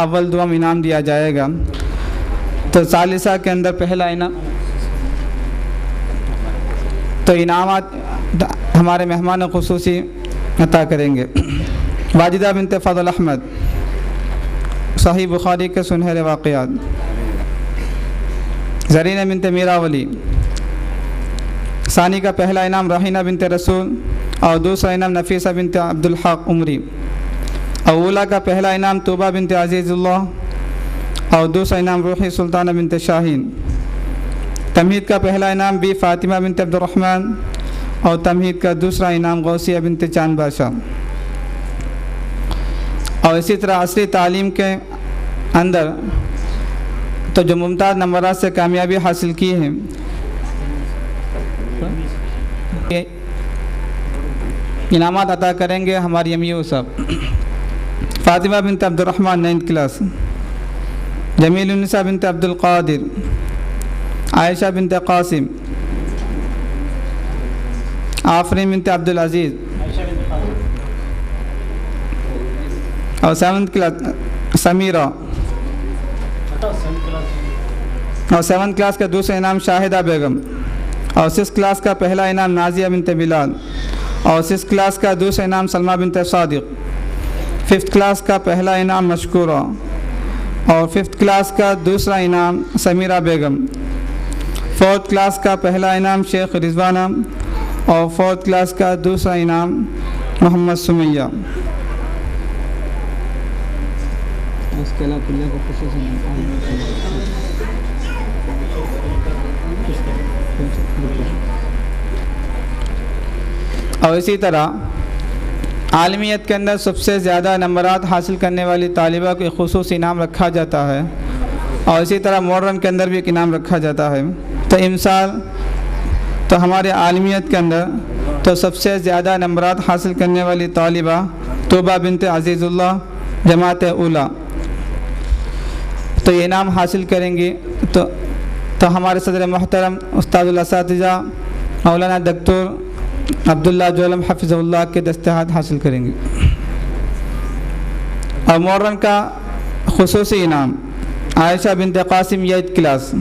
اول دوم انعام دیا جائے گا، تو ثالثہ کے اندر پہلا انعام، تو انعامات ہمارے مہمان خصوصی عطا کریں گے۔ واجدہ بنت فضل احمد، صحیح بخاری کے سنہرے واقعات۔ زرینہ بنت میراولی۔ ثانی کا پہلا انعام راہینہ بنت رسول اور دوسرا انعام نفیسہ بنت عبدالحق عمری۔ اولا کا پہلا انعام طوبہ بنت عزیز اللہ اور دوسرا انعام روحی سلطانہ بنت شاہین۔ تمہید کا پہلا انعام بی فاطمہ بنت عبد الرحمن اور تمہید کا دوسرا انعام غوثیہ بنت چاند بادشاہ۔ اور اسی طرح عصری تعلیم کے اندر تو جو ممتاز نمبرات سے کامیابی حاصل کی ہے، انعامات عطا کریں گے ہماری امیو صاحب۔ فاطمہ بنت عبد الرحمن 9th کلاس، جمیل النساء بنت عبد القادر، عائشہ بنت قاسم، آفرین بنت عبد العزیز، اور 7th کلاس سمیرہ، اور 7th کلاس کا دوسرا انعام شاہدہ بیگم، اور 6th کلاس کا پہلا انعام نازیہ بنت بلال، اور 6th کلاس کا دوسرا انعام سلمہ بنت صادق، 5th کلاس کا پہلا انعام مشکورہ، اور 5th کلاس کا دوسرا انعام سمیرہ بیگم، 4th کلاس کا پہلا انعام شیخ رضوانہ، اور 4th کلاس کا دوسرا انعام محمد سمیہ۔ اور اسی طرح عالمیت کے اندر سب سے زیادہ نمبرات حاصل کرنے والی طالبہ کو خصوصی انعام رکھا جاتا ہے، اور اسی طرح ماڈرن کے اندر بھی ایک انعام رکھا جاتا ہے۔ تو امسال تو ہمارے عالمیت کے اندر تو سب سے زیادہ نمبرات حاصل کرنے والی طالبہ طوبہ بنت عزیز اللہ، جماعت اولا، تو یہ انعام حاصل کریں گی۔ تو ہمارے صدر محترم استاد الاساتذہ مولانا دکتور عبداللہ جولم حفظہ اللہ کے دستہات حاصل کریں گے۔ اور مورن کا خصوصی انعام عائشہ بنت قاسم 8th کلاس،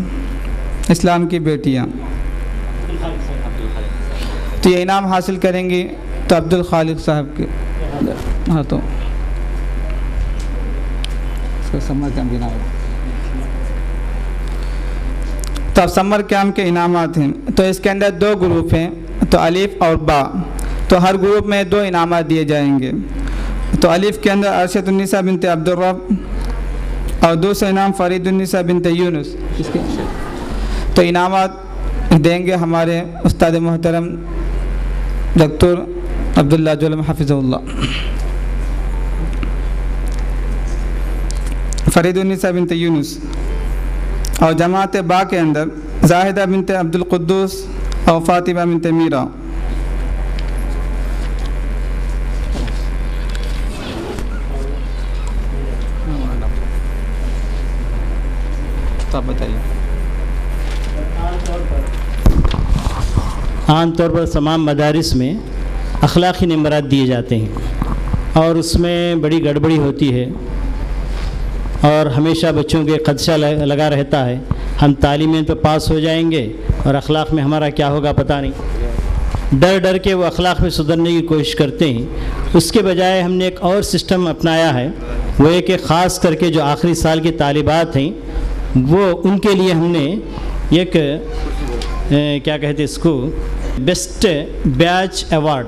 اسلام کی بیٹیاں، تو یہ انعام حاصل کریں گی تو عبد الخالق صاحب کے ہاتھوں۔ تو اب سمر کیمپ کے انعامات ہیں، تو اس کے اندر 2 گروپ ہیں، تو الف اور با، تو ہر گروپ میں 2 انعامات دیے جائیں گے۔ تو الف کے اندر عرشۃ النساء بنت عبد الرب اور دوسرا انعام فرید النساء بنت یونس۔ تو انعامات دیں گے ہمارے استاد محترم ڈاکٹر عبداللہ جولم حفظہ اللہ۔ فرید النساء بنت یونس، اور جماعت با کے اندر زاہدہ بنت عبد القدوس اور فاطمہ بنت میرا۔ تو آپ بتائیے۔ عام طور پر تمام مدارس میں اخلاقی نمبرات دیے جاتے ہیں، اور اس میں بڑی گڑبڑی ہوتی ہے، اور ہمیشہ بچوں کے خدشہ لگا رہتا ہے ہم تعلیمیں پہ پاس ہو جائیں گے اور اخلاق میں ہمارا کیا ہوگا پتہ نہیں۔ ڈر کے وہ اخلاق میں سدھرنے کی کوشش کرتے ہیں۔ اس کے بجائے ہم نے ایک اور سسٹم اپنایا ہے، وہ یہ کہ خاص کر کے جو آخری سال کی طالبات ہیں، وہ ان کے لیے ہم نے ایک کیا کہتے اس کو بیسٹ بیچ ایوارڈ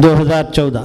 2014।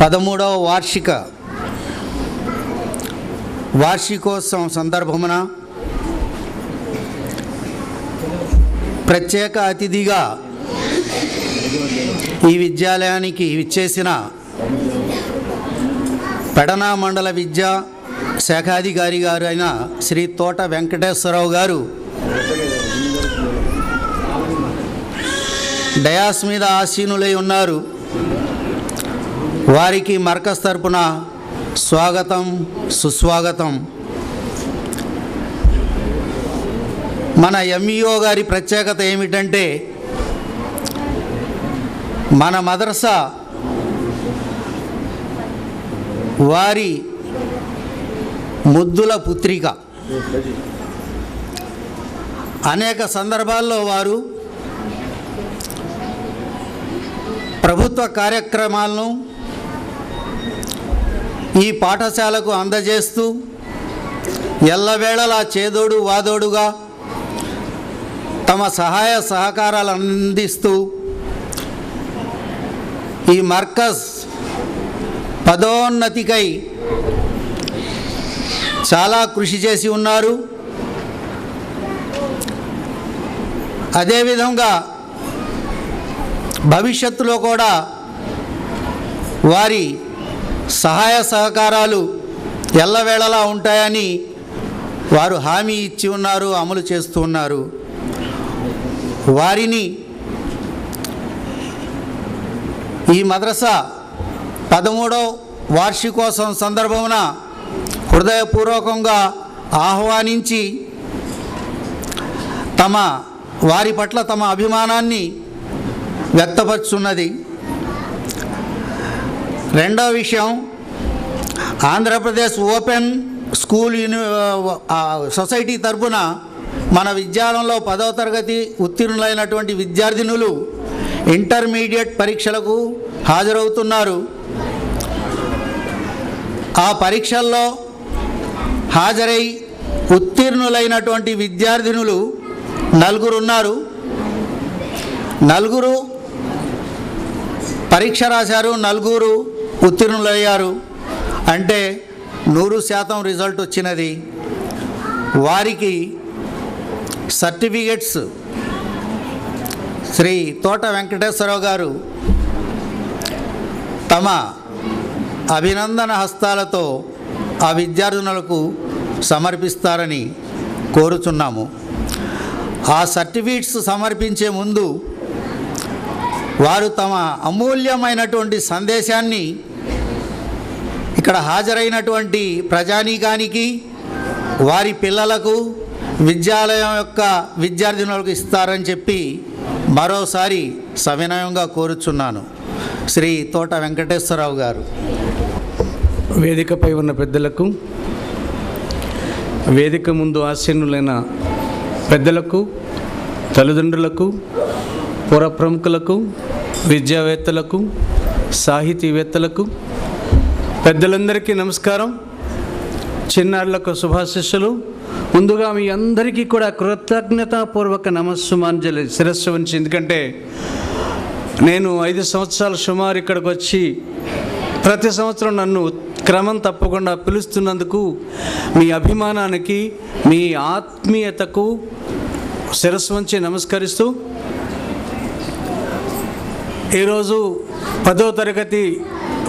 13వ వార్షికోత్సవం సందర్భమున ప్రత్యేక అతిథిగా ఈ విద్యాలయానికి విచ్చేసిన పెడన మండల విద్యా శాఖాధికారి గారు అయిన శ్రీ తోట వెంకటేశ్వరరావు గారు డయాస్ మీద ఆసీనులై ఉన్నారు. వారికి మర్కజ్ తరపున స్వాగతం సుస్వాగతం. మన ఎంఈఓ గారి ప్రత్యేకత ఏమిటంటే మన మదర్సా వారి ముద్దుల పుత్రిక. అనేక సందర్భాల్లో వారు ప్రభుత్వ కార్యక్రమాలను ఈ పాఠశాలకు అందజేస్తూ ఎల్లవేళలా చేదోడు వాదోడుగా తమ సహాయ సహకారాలు అందిస్తూ ఈ మర్కజ్ పదోన్నతికై చాలా కృషి చేసి ఉన్నారు. అదేవిధంగా భవిష్యత్తులో కూడా వారి సహాయ సహకారాలు ఎల్లవేళలా ఉంటాయని వారు హామీ ఇచ్చి ఉన్నారు, అమలు చేస్తూ ఉన్నారు. వారిని ఈ మద్రసా 13వ వార్షికోత్సవం సందర్భమున హృదయపూర్వకంగా ఆహ్వానించి వారి పట్ల తమ అభిమానాన్ని వ్యక్తపరుచున్నది. రెండవ విషయం, ఆంధ్రప్రదేశ్ ఓపెన్ స్కూల్ సొసైటీ తరపున మన విద్యాలయంలో 10వ తరగతి ఉత్తీర్ణులైనటువంటి విద్యార్థినులు ఇంటర్మీడియట్ పరీక్షలకు హాజరవుతున్నారు. ఆ పరీక్షల్లో హాజరై ఉత్తీర్ణులైనటువంటి విద్యార్థినులు 4 ఉన్నారు. 4 పరీక్ష రాశారు, 4 ఉత్తీర్ణులయ్యారు. అంటే 100% రిజల్ట్ వచ్చినది. వారికి సర్టిఫికెట్స్ శ్రీ తోట వెంకటేశ్వరరావు గారు తమ అభినందన హస్తాలతో ఆ విద్యార్థినులకు సమర్పిస్తారని కోరుచున్నాము. ఆ సర్టిఫికెట్స్ సమర్పించే ముందు వారు తమ అమూల్యమైనటువంటి సందేశాన్ని ఇక్కడ హాజరైనటువంటి ప్రజానీకానికి, వారి పిల్లలకు, విద్యాలయం యొక్క విద్యార్థినులకు ఇస్తారని చెప్పి మరోసారి సవినయంగా కోరుచున్నాను. శ్రీ తోట వెంకటేశ్వరరావు గారు. వేదికపై ఉన్న పెద్దలకు, వేదిక ముందు ఆసీనులైన పెద్దలకు, తల్లిదండ్రులకు, పుర ప్రముఖులకు, విద్యావేత్తలకు, సాహితీవేత్తలకు, పెద్దలందరికీ నమస్కారం. చిన్నారులకు శుభాశిస్సులు. ముందుగా మీ అందరికీ కూడా కృతజ్ఞతాపూర్వక నమస్సుమాంజలి శిరస్సు ఉంచి, ఎందుకంటే నేను 5 సంవత్సరాలు సుమారు ఇక్కడికి వచ్చి ప్రతి సంవత్సరం నన్ను క్రమం తప్పకుండా పిలుస్తున్నందుకు మీ అభిమానానికి, మీ ఆత్మీయతకు శిరస్సు వంచి నమస్కరిస్తూ, ఈరోజు 10వ తరగతి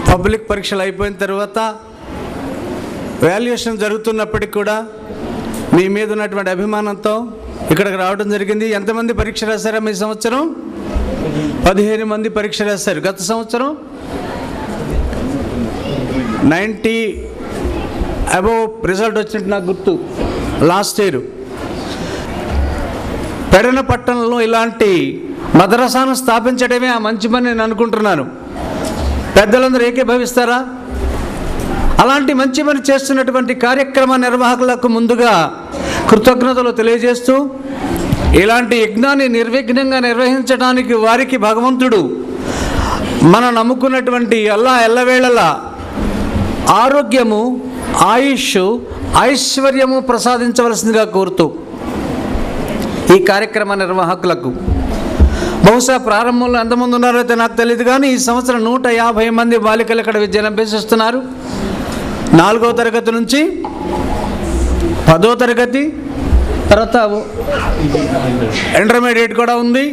పబ్లిక్ పరీక్షలు అయిపోయిన తర్వాత వాల్యుయేషన్ జరుగుతున్నప్పటికీ కూడా మీ మీద ఉన్నటువంటి అభిమానంతో ఇక్కడికి రావడం జరిగింది. ఎంతమంది పరీక్ష రాశారా మీ సంవత్సరం? 15 మంది పరీక్ష రాశారు. గత సంవత్సరం 90 అబోవ్ రిజల్ట్ వచ్చినట్టు నాకు గుర్తు. లాస్ట్ ఇయర్ పెడన పట్టణంలో ఇలాంటి మదరసాను స్థాపించడమే ఆ మంచి పని నేను అనుకుంటున్నాను. పెద్దలందరూ ఏకీభవిస్తారా? అలాంటి మంచి పని చేస్తున్నటువంటి కార్యక్రమ నిర్వాహకులకు ముందుగా కృతజ్ఞతలు తెలియజేస్తూ, ఇలాంటి యజ్ఞాన్ని నిర్విఘ్నంగా నిర్వహించడానికి వారికి భగవంతుడు మనం నమ్ముకున్నటువంటి అల్లా ఎల్లవేళలా ఆరోగ్యము, ఆయుష్, ఐశ్వర్యము ప్రసాదించవలసిందిగా కోరుతూ, ఈ కార్యక్రమ నిర్వాహకులకు బహుశా ప్రారంభంలో ఎంతమంది ఉన్నారో అయితే నాకు తెలియదు, కానీ ఈ సంవత్సరం 150 మంది బాలికలు ఇక్కడ విద్యను అభ్యసిస్తున్నారు. 4వ తరగతి నుంచి 10వ తరగతి, తర్వాత ఇంటర్మీడియట్ కూడా ఉంది.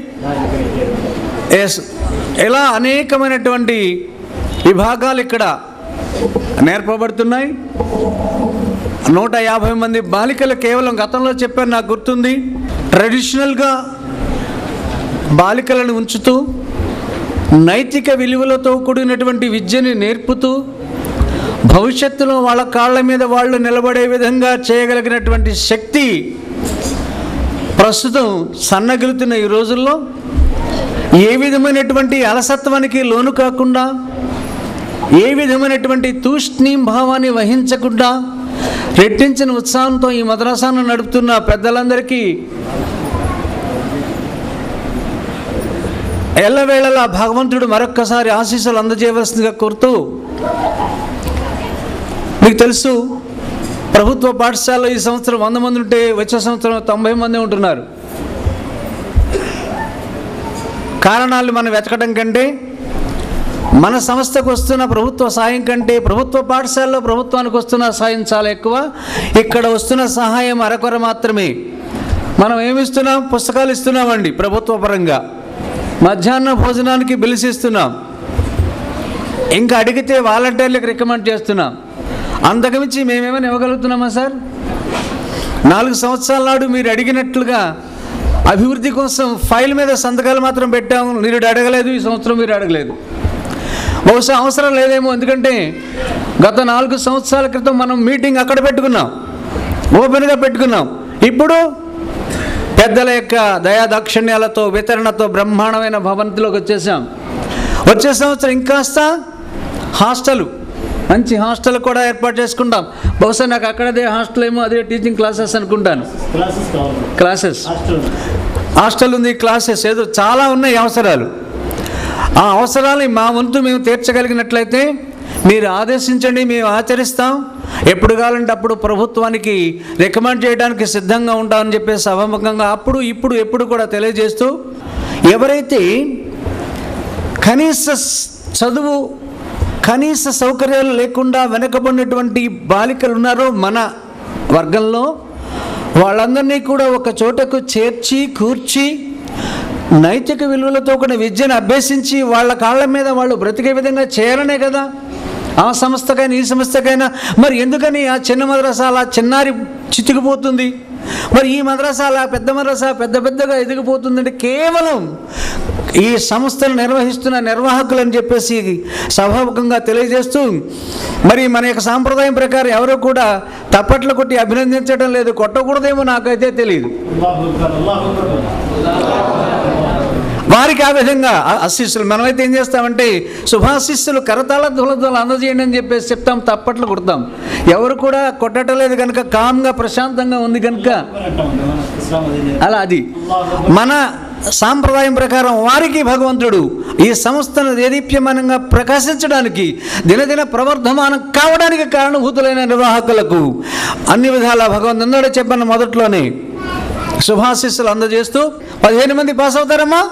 ఇలా అనేకమైనటువంటి విభాగాలు ఇక్కడ నేర్పబడుతున్నాయి. 150 మంది బాలికలు కేవలం గతంలో చెప్పారు, నాకు గుర్తుంది. ట్రెడిషనల్గా బాలికలను ఉంచుతూ నైతిక విలువలతో కూడినటువంటి విద్యని నేర్పుతూ భవిష్యత్తులో వాళ్ళ కాళ్ళ మీద వాళ్ళు నిలబడే విధంగా చేయగలిగినటువంటి శక్తి ప్రస్తుతం సన్నగిలుతున్న ఈ రోజుల్లో ఏ విధమైనటువంటి అలసత్వానికి లోను కాకుండా, ఏ విధమైనటువంటి తూష్ణీం భావాన్ని వహించకుండా రెట్టించిన ఉత్సాహంతో ఈ మద్రసాను నడుపుతున్న పెద్దలందరికీ ఎల్లవేళలా భగవంతుడు మరొక్కసారి ఆశీస్సులు అందజేయవలసిందిగా కోరుతూ, మీకు తెలుసు ప్రభుత్వ పాఠశాలలో ఈ సంవత్సరం 100 మంది ఉంటే వచ్చే సంవత్సరం 90 మంది ఉంటున్నారు. కారణాలు మనం వెతకడం కంటే, మన సంస్థకు వస్తున్న ప్రభుత్వ సాయం కంటే ప్రభుత్వ పాఠశాలలో ప్రభుత్వానికి వస్తున్న సాయం చాలా ఎక్కువ. ఇక్కడ వస్తున్న సహాయం అరకొర మాత్రమే. మనం ఏమిస్తున్నాం? పుస్తకాలు ఇస్తున్నామండి ప్రభుత్వ పరంగా, మధ్యాహ్న భోజనానికి బిల్స్ ఇస్తున్నాం, ఇంకా అడిగితే వాలంటీర్లకు రికమెండ్ చేస్తున్నాం. అంతకుమించి మేమేమైనా ఇవ్వగలుగుతున్నామా సార్? 4 సంవత్సరాల నాడు మీరు అడిగినట్లుగా అభివృద్ధి కోసం ఫైల్ మీద సంతకాలు మాత్రం పెట్టాము, మీరు అడగలేదు. ఈ సంవత్సరం మీరు అడగలేదు. బహుశా అవసరం లేదేమో, ఎందుకంటే గత 4 సంవత్సరాల క్రితం మనం మీటింగ్ అక్కడ పెట్టుకున్నాం, ఓపెన్గా పెట్టుకున్నాం. ఇప్పుడు పెద్దల యొక్క దయాదాక్షిణ్యాలతో వితరణతో బ్రహ్మాండమైన భవంతిలోకి వచ్చేసాం. వచ్చే సంవత్సరం ఇంకాస్త హాస్టల్, మంచి హాస్టల్ కూడా ఏర్పాటు చేసుకుంటాం. బహుశా నాకు అక్కడదే హాస్టల్ ఏమో, అదే టీచింగ్ క్లాసెస్ అనుకుంటాను. క్లాసెస్ హాస్టల్ ఉంది, క్లాసెస్ ఏదో చాలా ఉన్నాయి అవసరాలు. ఆ అవసరాలు మా వంతు మేము తీర్చగలిగినట్లయితే మీరు ఆదేశించండి, మేము ఆచరిస్తాం. ఎప్పుడు కావాలంటే అప్పుడు ప్రభుత్వానికి రికమెండ్ చేయడానికి సిద్ధంగా ఉంటామని చెప్పేసి సభముఖంగా అప్పుడు ఇప్పుడు ఎప్పుడు కూడా తెలియజేస్తూ, ఎవరైతే కనీస చదువు, కనీస సౌకర్యాలు లేకుండా వెనకబడినటువంటి బాలికలు ఉన్నారో మన వర్గంలో, వాళ్ళందరినీ కూడా ఒక చోటకు చేర్చి కూర్చి నైతిక విలువలతో కూడా విద్యను అభ్యసించి వాళ్ళ కాళ్ళ మీద వాళ్ళు బ్రతికే విధంగా చేయాలనే కదా ఆ సంస్థకైనా ఈ సంస్థకైనా. మరి ఎందుకని ఆ చిన్న మద్రస అలా చిన్నారి చితికిపోతుంది? మరి ఈ మద్రసా పెద్ద మద్రసా పెద్దగా ఎదిగిపోతుందంటే కేవలం ఈ సంస్థను నిర్వహిస్తున్న నిర్వాహకులని చెప్పేసి సభాముఖంగా తెలియజేస్తూ, మరి మన యొక్క సాంప్రదాయం ప్రకారం ఎవరు కూడా తప్పట్లు కొట్టి అభినందించడం లేదు, కొట్టకూడదేమో నాకైతే తెలియదు. వారికి ఆ విధంగా ఆశీస్సులు మనమైతే ఏం చేస్తామంటే శుభాశీస్సులు కరతాళ ధ్వలతో అందజేయండి అని చెప్పేసి చెప్తాం, తప్పట్లు కొడతాం. ఎవరు కూడా కొట్టడం లేదు కనుక కామ్గా ప్రశాంతంగా ఉంది కనుక అలా అది మన సాంప్రదాయం ప్రకారం వారికి భగవంతుడు ఈ సంస్థను దేదీప్యమానంగా ప్రకాశించడానికి దినదిన ప్రవర్ధమానం కావడానికి కారణభూతులైన నిర్వాహకులకు అన్ని విధాల భగవంతుడు చెప్పిన మొదట్లోనే శుభాశీస్సులు అందజేస్తూ 15 మంది పాస్ అవుతారమ్మా,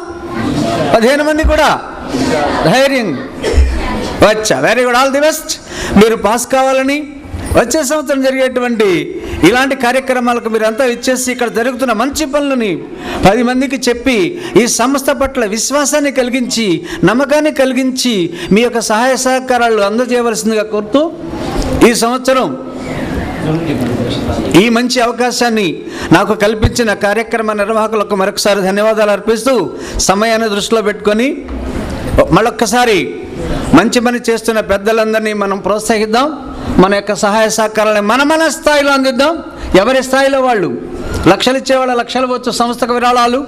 15 మంది కూడా ధైర్యం వచ్చా. Very good, all the best. మీరు పాస్ కావాలని వచ్చే సంవత్సరం జరిగేటువంటి ఇలాంటి కార్యక్రమాలకు మీరంతా ఇచ్చేసి ఇక్కడ జరుగుతున్న మంచి పనులని 10 మందికి చెప్పి ఈ సంస్థ పట్ల విశ్వాసాన్ని కలిగించి నమ్మకాన్ని కలిగించి మీ యొక్క సహాయ సహకారాలు అందజేయవలసిందిగా కోరుతూ ఈ సంవత్సరం ఈ మంచి అవకాశాన్ని నాకు కల్పించిన కార్యక్రమ నిర్వాహకులకు మరొకసారి ధన్యవాదాలు అర్పిస్తూ సమయాన్ని దృష్టిలో పెట్టుకొని మరొక్కసారి మంచి పని చేస్తున్న పెద్దలందరినీ మనం ప్రోత్సహిద్దాం. మన యొక్క సహాయ సహకారాలను మన స్థాయిలో అందిద్దాం. ఎవరి స్థాయిలో వాళ్ళు. లక్షలు ఇచ్చేవాళ్ళు లక్షలు ఇవ్వచ్చు, సంస్థకు విరాళాలు,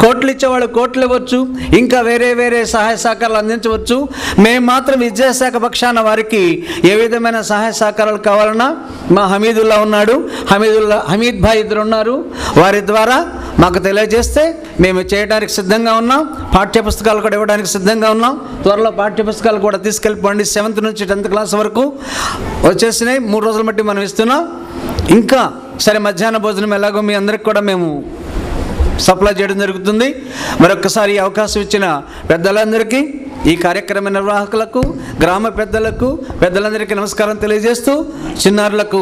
కోట్లు ఇచ్చేవాళ్ళు కోట్లు ఇవ్వచ్చు, ఇంకా వేరే సహాయ సహకారాలు అందించవచ్చు. మేము మాత్రం విద్యాశాఖ పక్షాన వారికి ఏ విధమైన సహాయ సహకారాలు కావాలన్నా మా హమీదుల్లా ఉన్నాడు, హమీద్ భాయ్ ఇద్దరు ఉన్నారు, వారి ద్వారా మాకు తెలియజేస్తే మేము చేయడానికి సిద్ధంగా ఉన్నాం. పాఠ్యపుస్తకాలు కూడా ఇవ్వడానికి సిద్ధంగా ఉన్నాం. త్వరలో పాఠ్యపుస్తకాలు కూడా తీసుకెళ్ళిపోండి. 7th నుంచి 10th క్లాస్ వరకు వచ్చేసినాయి. 3 రోజుల మట్టి మనం ఇస్తున్నాం. ఇంకా సరే మధ్యాహ్న భోజనం ఎలాగో మీ అందరికి కూడా మేము సప్లై చేయడం జరుగుతుంది. మరొక్కసారి ఈ అవకాశం ఇచ్చిన పెద్దలందరికీ, ఈ కార్యక్రమ నిర్వాహకులకు, గ్రామ పెద్దలందరికీ నమస్కారం తెలియజేస్తూ చిన్నారులకు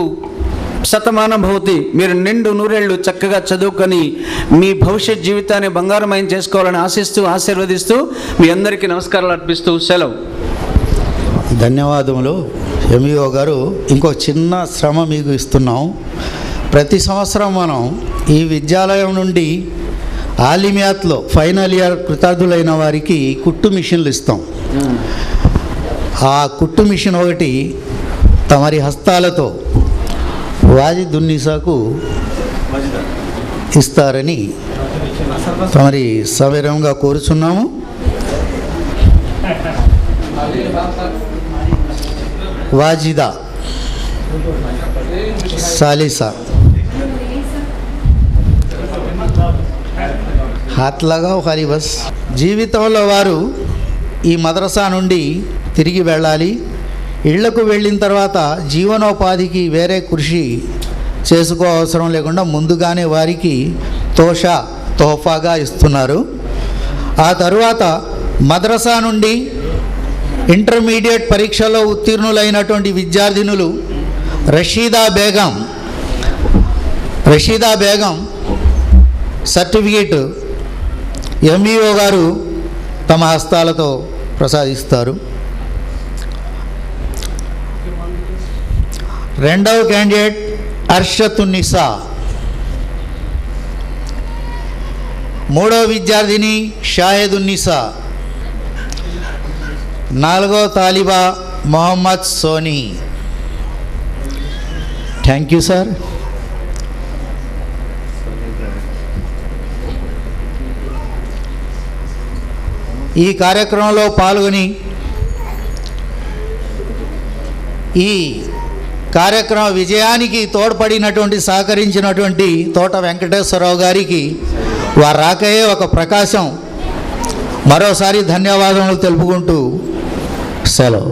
శతమానం భవతి, మీరు నిండు నూరేళ్లు చక్కగా చదువుకొని మీ భవిష్యత్ జీవితాన్ని బంగారమయం చేసుకోవాలని ఆశిస్తూ ఆశీర్వదిస్తూ మీ అందరికీ నమస్కారాలు అర్పిస్తూ సెలవు. ధన్యవాదములు ఎంఈఓ గారు. ఇంకో చిన్న శ్రమ మీకు ఇస్తున్నాం. ప్రతి సంవత్సరం మనం ఈ విద్యాలయం నుండి ఆలిమియాత్లో ఫైనల్ ఇయర్ కృతార్థులైన వారికి కుట్టు మిషన్లు ఇస్తాం. ఆ కుట్టు మిషన్ ఒకటి తమరి హస్తాలతో వాజిద్ ఉన్నీసాకు ఇస్తారని తమరి సవిరంగా కోరుచున్నాము. వాజిదా సాలిసా హాత్ లగావ్ ఖాళీ బస్. జీవితంలో వారు ఈ మద్రసా నుండి తిరిగి వెళ్ళాలి. ఇళ్లకు వెళ్ళిన తర్వాత జీవనోపాధికి వేరే కృషి చేసుకో అవసరం లేకుండా ముందుగానే వారికి తోఫాగా ఇస్తున్నారు. ఆ తరువాత మద్రసా నుండి ఇంటర్మీడియట్ పరీక్షలో ఉత్తీర్ణులైనటువంటి విద్యార్థినులు రషీదా బేగం సర్టిఫికేట్ ఎంఈఓ గారు తమ హస్తాలతో ప్రసాదిస్తారు. రెండవ క్యాండిడేట్ అర్షతున్నిసా, మూడవ విద్యార్థిని షాహిదున్నిసా, నాలుగవ తాలిబా Mohammad Soni. Thank you sir. ఈ కార్యక్రమంలో పాల్గొని ఈ కార్యక్రమ విజయానికి తోడ్పడినటువంటి సహకరించినటువంటి తోట వెంకటేశ్వరరావు గారికి వారు రాకయే ఒక ప్రకాశం. మరోసారి ధన్యవాదాలు తెలుపుకుంటూ సెలవు.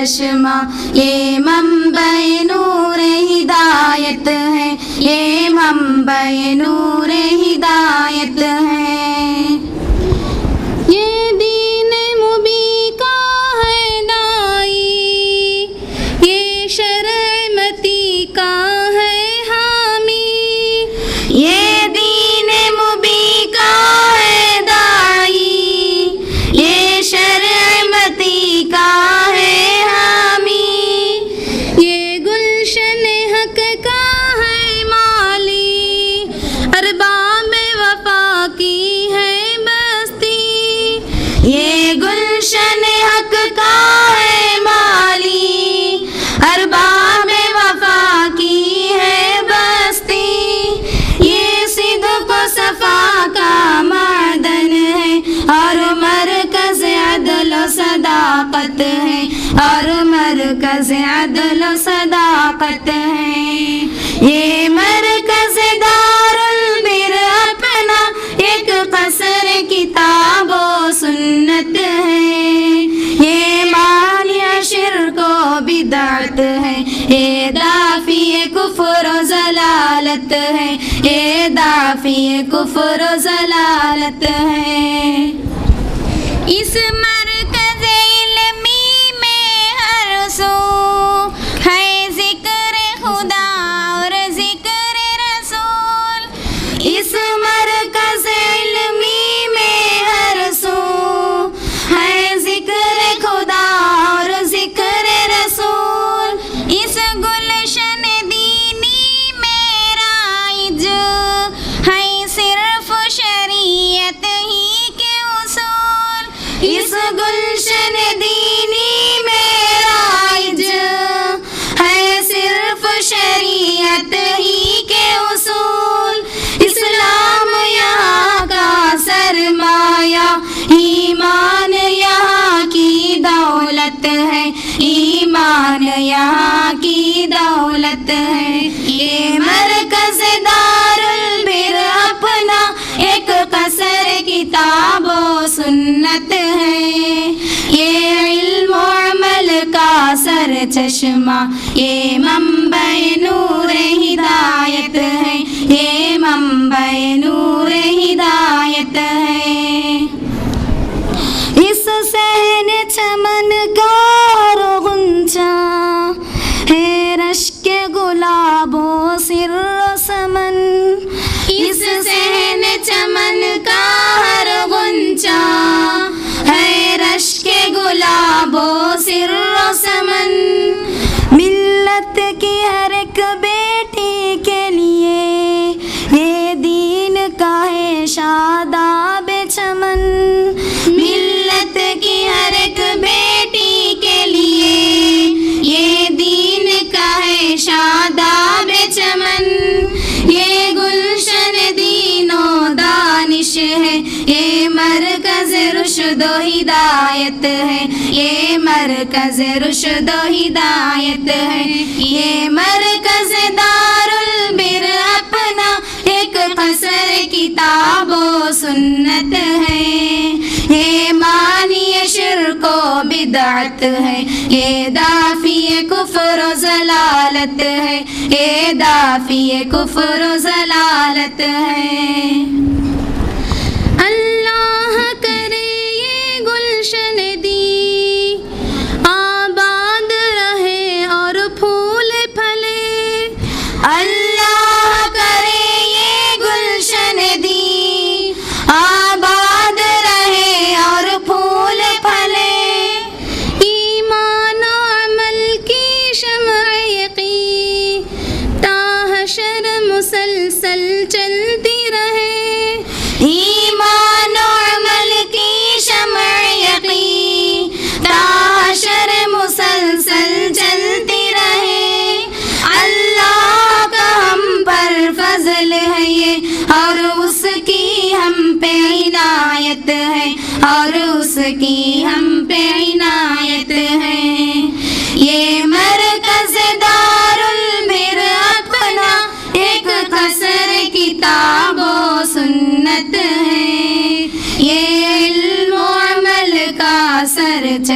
چشمہ، یہ منبع نور ہدایت ہے، یہ منبع نور ہدایت ہے۔ یہ دین مبین کا ہے دائی، یہ شرع متی کا ہے حامی، یہ دین مبین کا ہے دائی، یہ شرع متی کا ہے حامی، یہ گلشن حق کا ہے مالی، ارباب وفا کی ہے بستی، یہ گلشن حق کا ہے مالی، ارباب وفا کی ہے بستی، یہ صدق و صفا کا معدن ہے اور مرکز عدل و صداقت ہے، اور مرکز عدل و صداقت ہے، یہ مرکز دار البر اپنا ایک قصر کتاب و سنت ہے، یہ مانع شرک و بدعت ہے، یہ دافع کفر و ضلالت ہے، یہ دافع کفر و ضلالت ہے۔ اس مرکز علمی میں ہر سو ہے ذکر خدا اور ذکر رسول، اس مرکز علمی میں ہر سو ہے ذکر خدا اور ذکر رسول، اس گلشن دینی میں رائج ہے صرف شریعت ہی کے اصول، اس گلشن دینی میں رائج ہے صرف شریعت ہی کے اصول، اسلام یہاں کا سرمایہ، ایمان یہاں کی دولت ہے، ایمان یہاں کی دولت ہے، یہ مرکز دار البر اپنا ایک قصر کتاب و سنت ہے، یہ علم و عمل کا سر چشمہ، یہ منبع نور ہدایت ہے، یہ منبع نور ہدایت ہے۔ اس صحن چمن کا ہر غنچہ ہے رشک گلاب و سر و سمن، اس صحن چمن کا ہر غنچہ ہے رشک گلاب و سر و سمن، ملت کی ہر ایک بیٹی کے لیے یہ دین کا ہے شاداب چمن، ملت کی ہر ایک بیٹی کے لیے یہ دین کا ہے شاداب چمن، یہ گلشن دین و دانش ہے، یہ مرکز رشد و ہدایت ہے، یہ مرکز رشد و ہدایت ہے، یہ مرکز دار البر اپنا ایک قصر کتاب و سنت ہے، یہ مانع شرک و بدعت ہے، یہ دافع کفر و ضلالت ہے، یہ دافع کفر و ضلالت ہے۔ اللہ کرے یہ گلشن دی آباد رہے اور پھول پھلے، اللہ کرے یہ گلشن دی آباد رہے اور پھول پھلے، ایمان و عمل کی شمع یقین تا حشر مسلسل چلتی رہے،